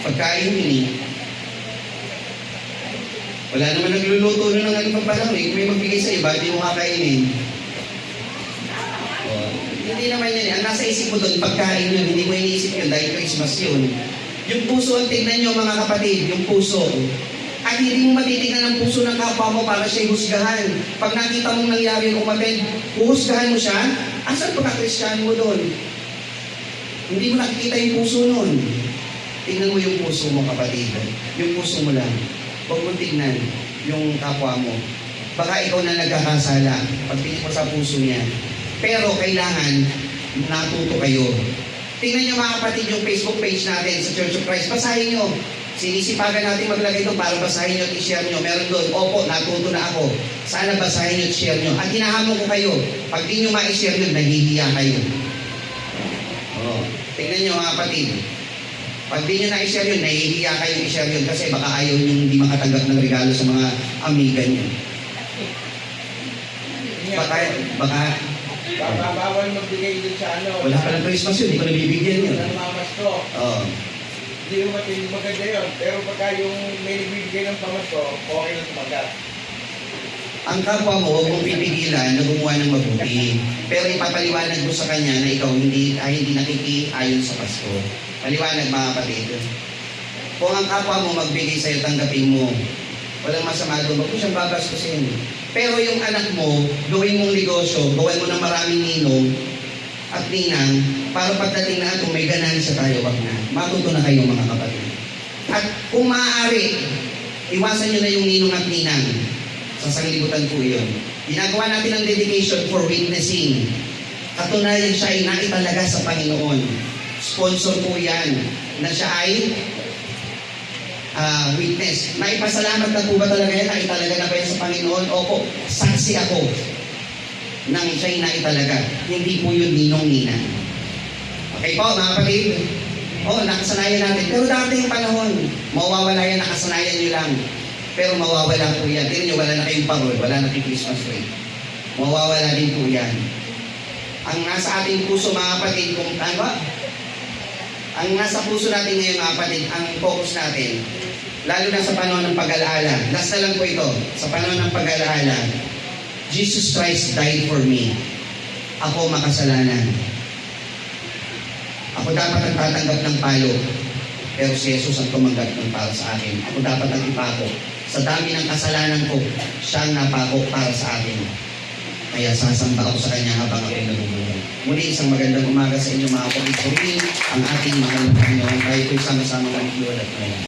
Pagkain yun Wala naman nagluluto nun ng anong panahon Kung may magbigay sa iba, hindi mo kakainin. Hindi naman yan Ang nasa isip mo doon, pagkain yun. Hindi mo iniisip yun dahil Christmas yun. Yung puso, ang tignan nyo mga kapatid, yung puso. At hindi mo matitignan ang puso ng kapwa mo para siya husgahan. Pag nakita mong nangyari yung umattend, uhusgahan mo siya, asan pagka-Kristiyano mo doon? Hindi mo nakikita yung puso nun. Tingnan mo yung puso mo kapatid. Yung puso mo lang. Huwag mo tignan yung kapwa mo. Baka ikaw na nagkakasala pagtingin mo sa puso niya. Pero kailangan natuto kayo. Tingnan nyo mga kapatid yung Facebook page natin sa Church of Christ. Basahin nyo. Sinisipagan natin maglagay ito para basahin nyo at i-share nyo. Meron doon, opo, natuto na ako. Sana basahin nyo at share nyo. At hinahamon ko kayo. Pag di nyo ma-share nyo, nahihiya kayo. Tingnan nyo mga kapatid. Pag di nyo na-share yun, nahihiya kayong i-share yun kasi baka ayaw nyo hindi makatanggap ng regalo sa mga amiga nyo. Baka Bawal magbigay din sa ano. wala pa ng Christmas yun, hindi ko nabibigyan yun. Ng mamasko. Oo. Hindi naman maganda yun. Pero pagka yung may nagbibigay ng pamasko, okay na tumagat. Ang kapwa mo, huwag mong pipigilan na gumawa ng mabuti. Pero ipapaliwanag mo sa kanya na ikaw hindi nakikiayon sa Pasko. Paliwanag mga kapatid. Kung ang kapwa mo magbigay sa'yo, tanggapin mo. Walang masama doon. Huwag mo siyang babaskusin. Pero yung anak mo, gawin mong negosyo, gawin mo ng maraming ninong at ninang para pagdating na may ganansya tayo, wag na. Matuto na kayo mga kapatid. At kung maaari, iwasan nyo na yung ninong at ninang. Sa sanglibutan po yun. Ginagawa natin ang dedication for witnessing. Katunayan siya ay naitalaga sa Panginoon. Sponsor po yan na siya ay witness. Naipasalamat na po ba talaga yan? Naitalaga na ba yan sa Panginoon? Opo, saksi ako nang siya'y naitalaga. Hindi po yun ninong-nina. Okay po, mga kapatid? Nakasanayan natin. Pero darating yung panahon, mawawala yan, nakasanayan nyo lang. Pero mawawala po yan. Tignan nyo, wala na kayong parol, wala na kayong Christmas tree. Mawawala din po yan. Ang nasa ating puso, mga kapatid, kung ano ba? Ang nasa puso natin ngayon, mga kapatid, ang focus natin, lalo na sa panahon ng pag-alaala. Last na lang po ito, sa panahon ng pag-alaala, Jesus Christ died for me. Ako makasalanan. Ako dapat ang tatanggap ng palo, pero si Jesus ang tumanggap ng para sa akin. Ako dapat ang ipako. Sa dami ng kasalanan ko, siya ang napako para sa akin. Kaya sasamba ako sa Kanya habang ako'y nabubuhay. Muli isang magandang umaga sa inyo mga kapatid. Ang ating mahal na Panginoon. Tayo po'y sama-sama ng Lord at ngayon.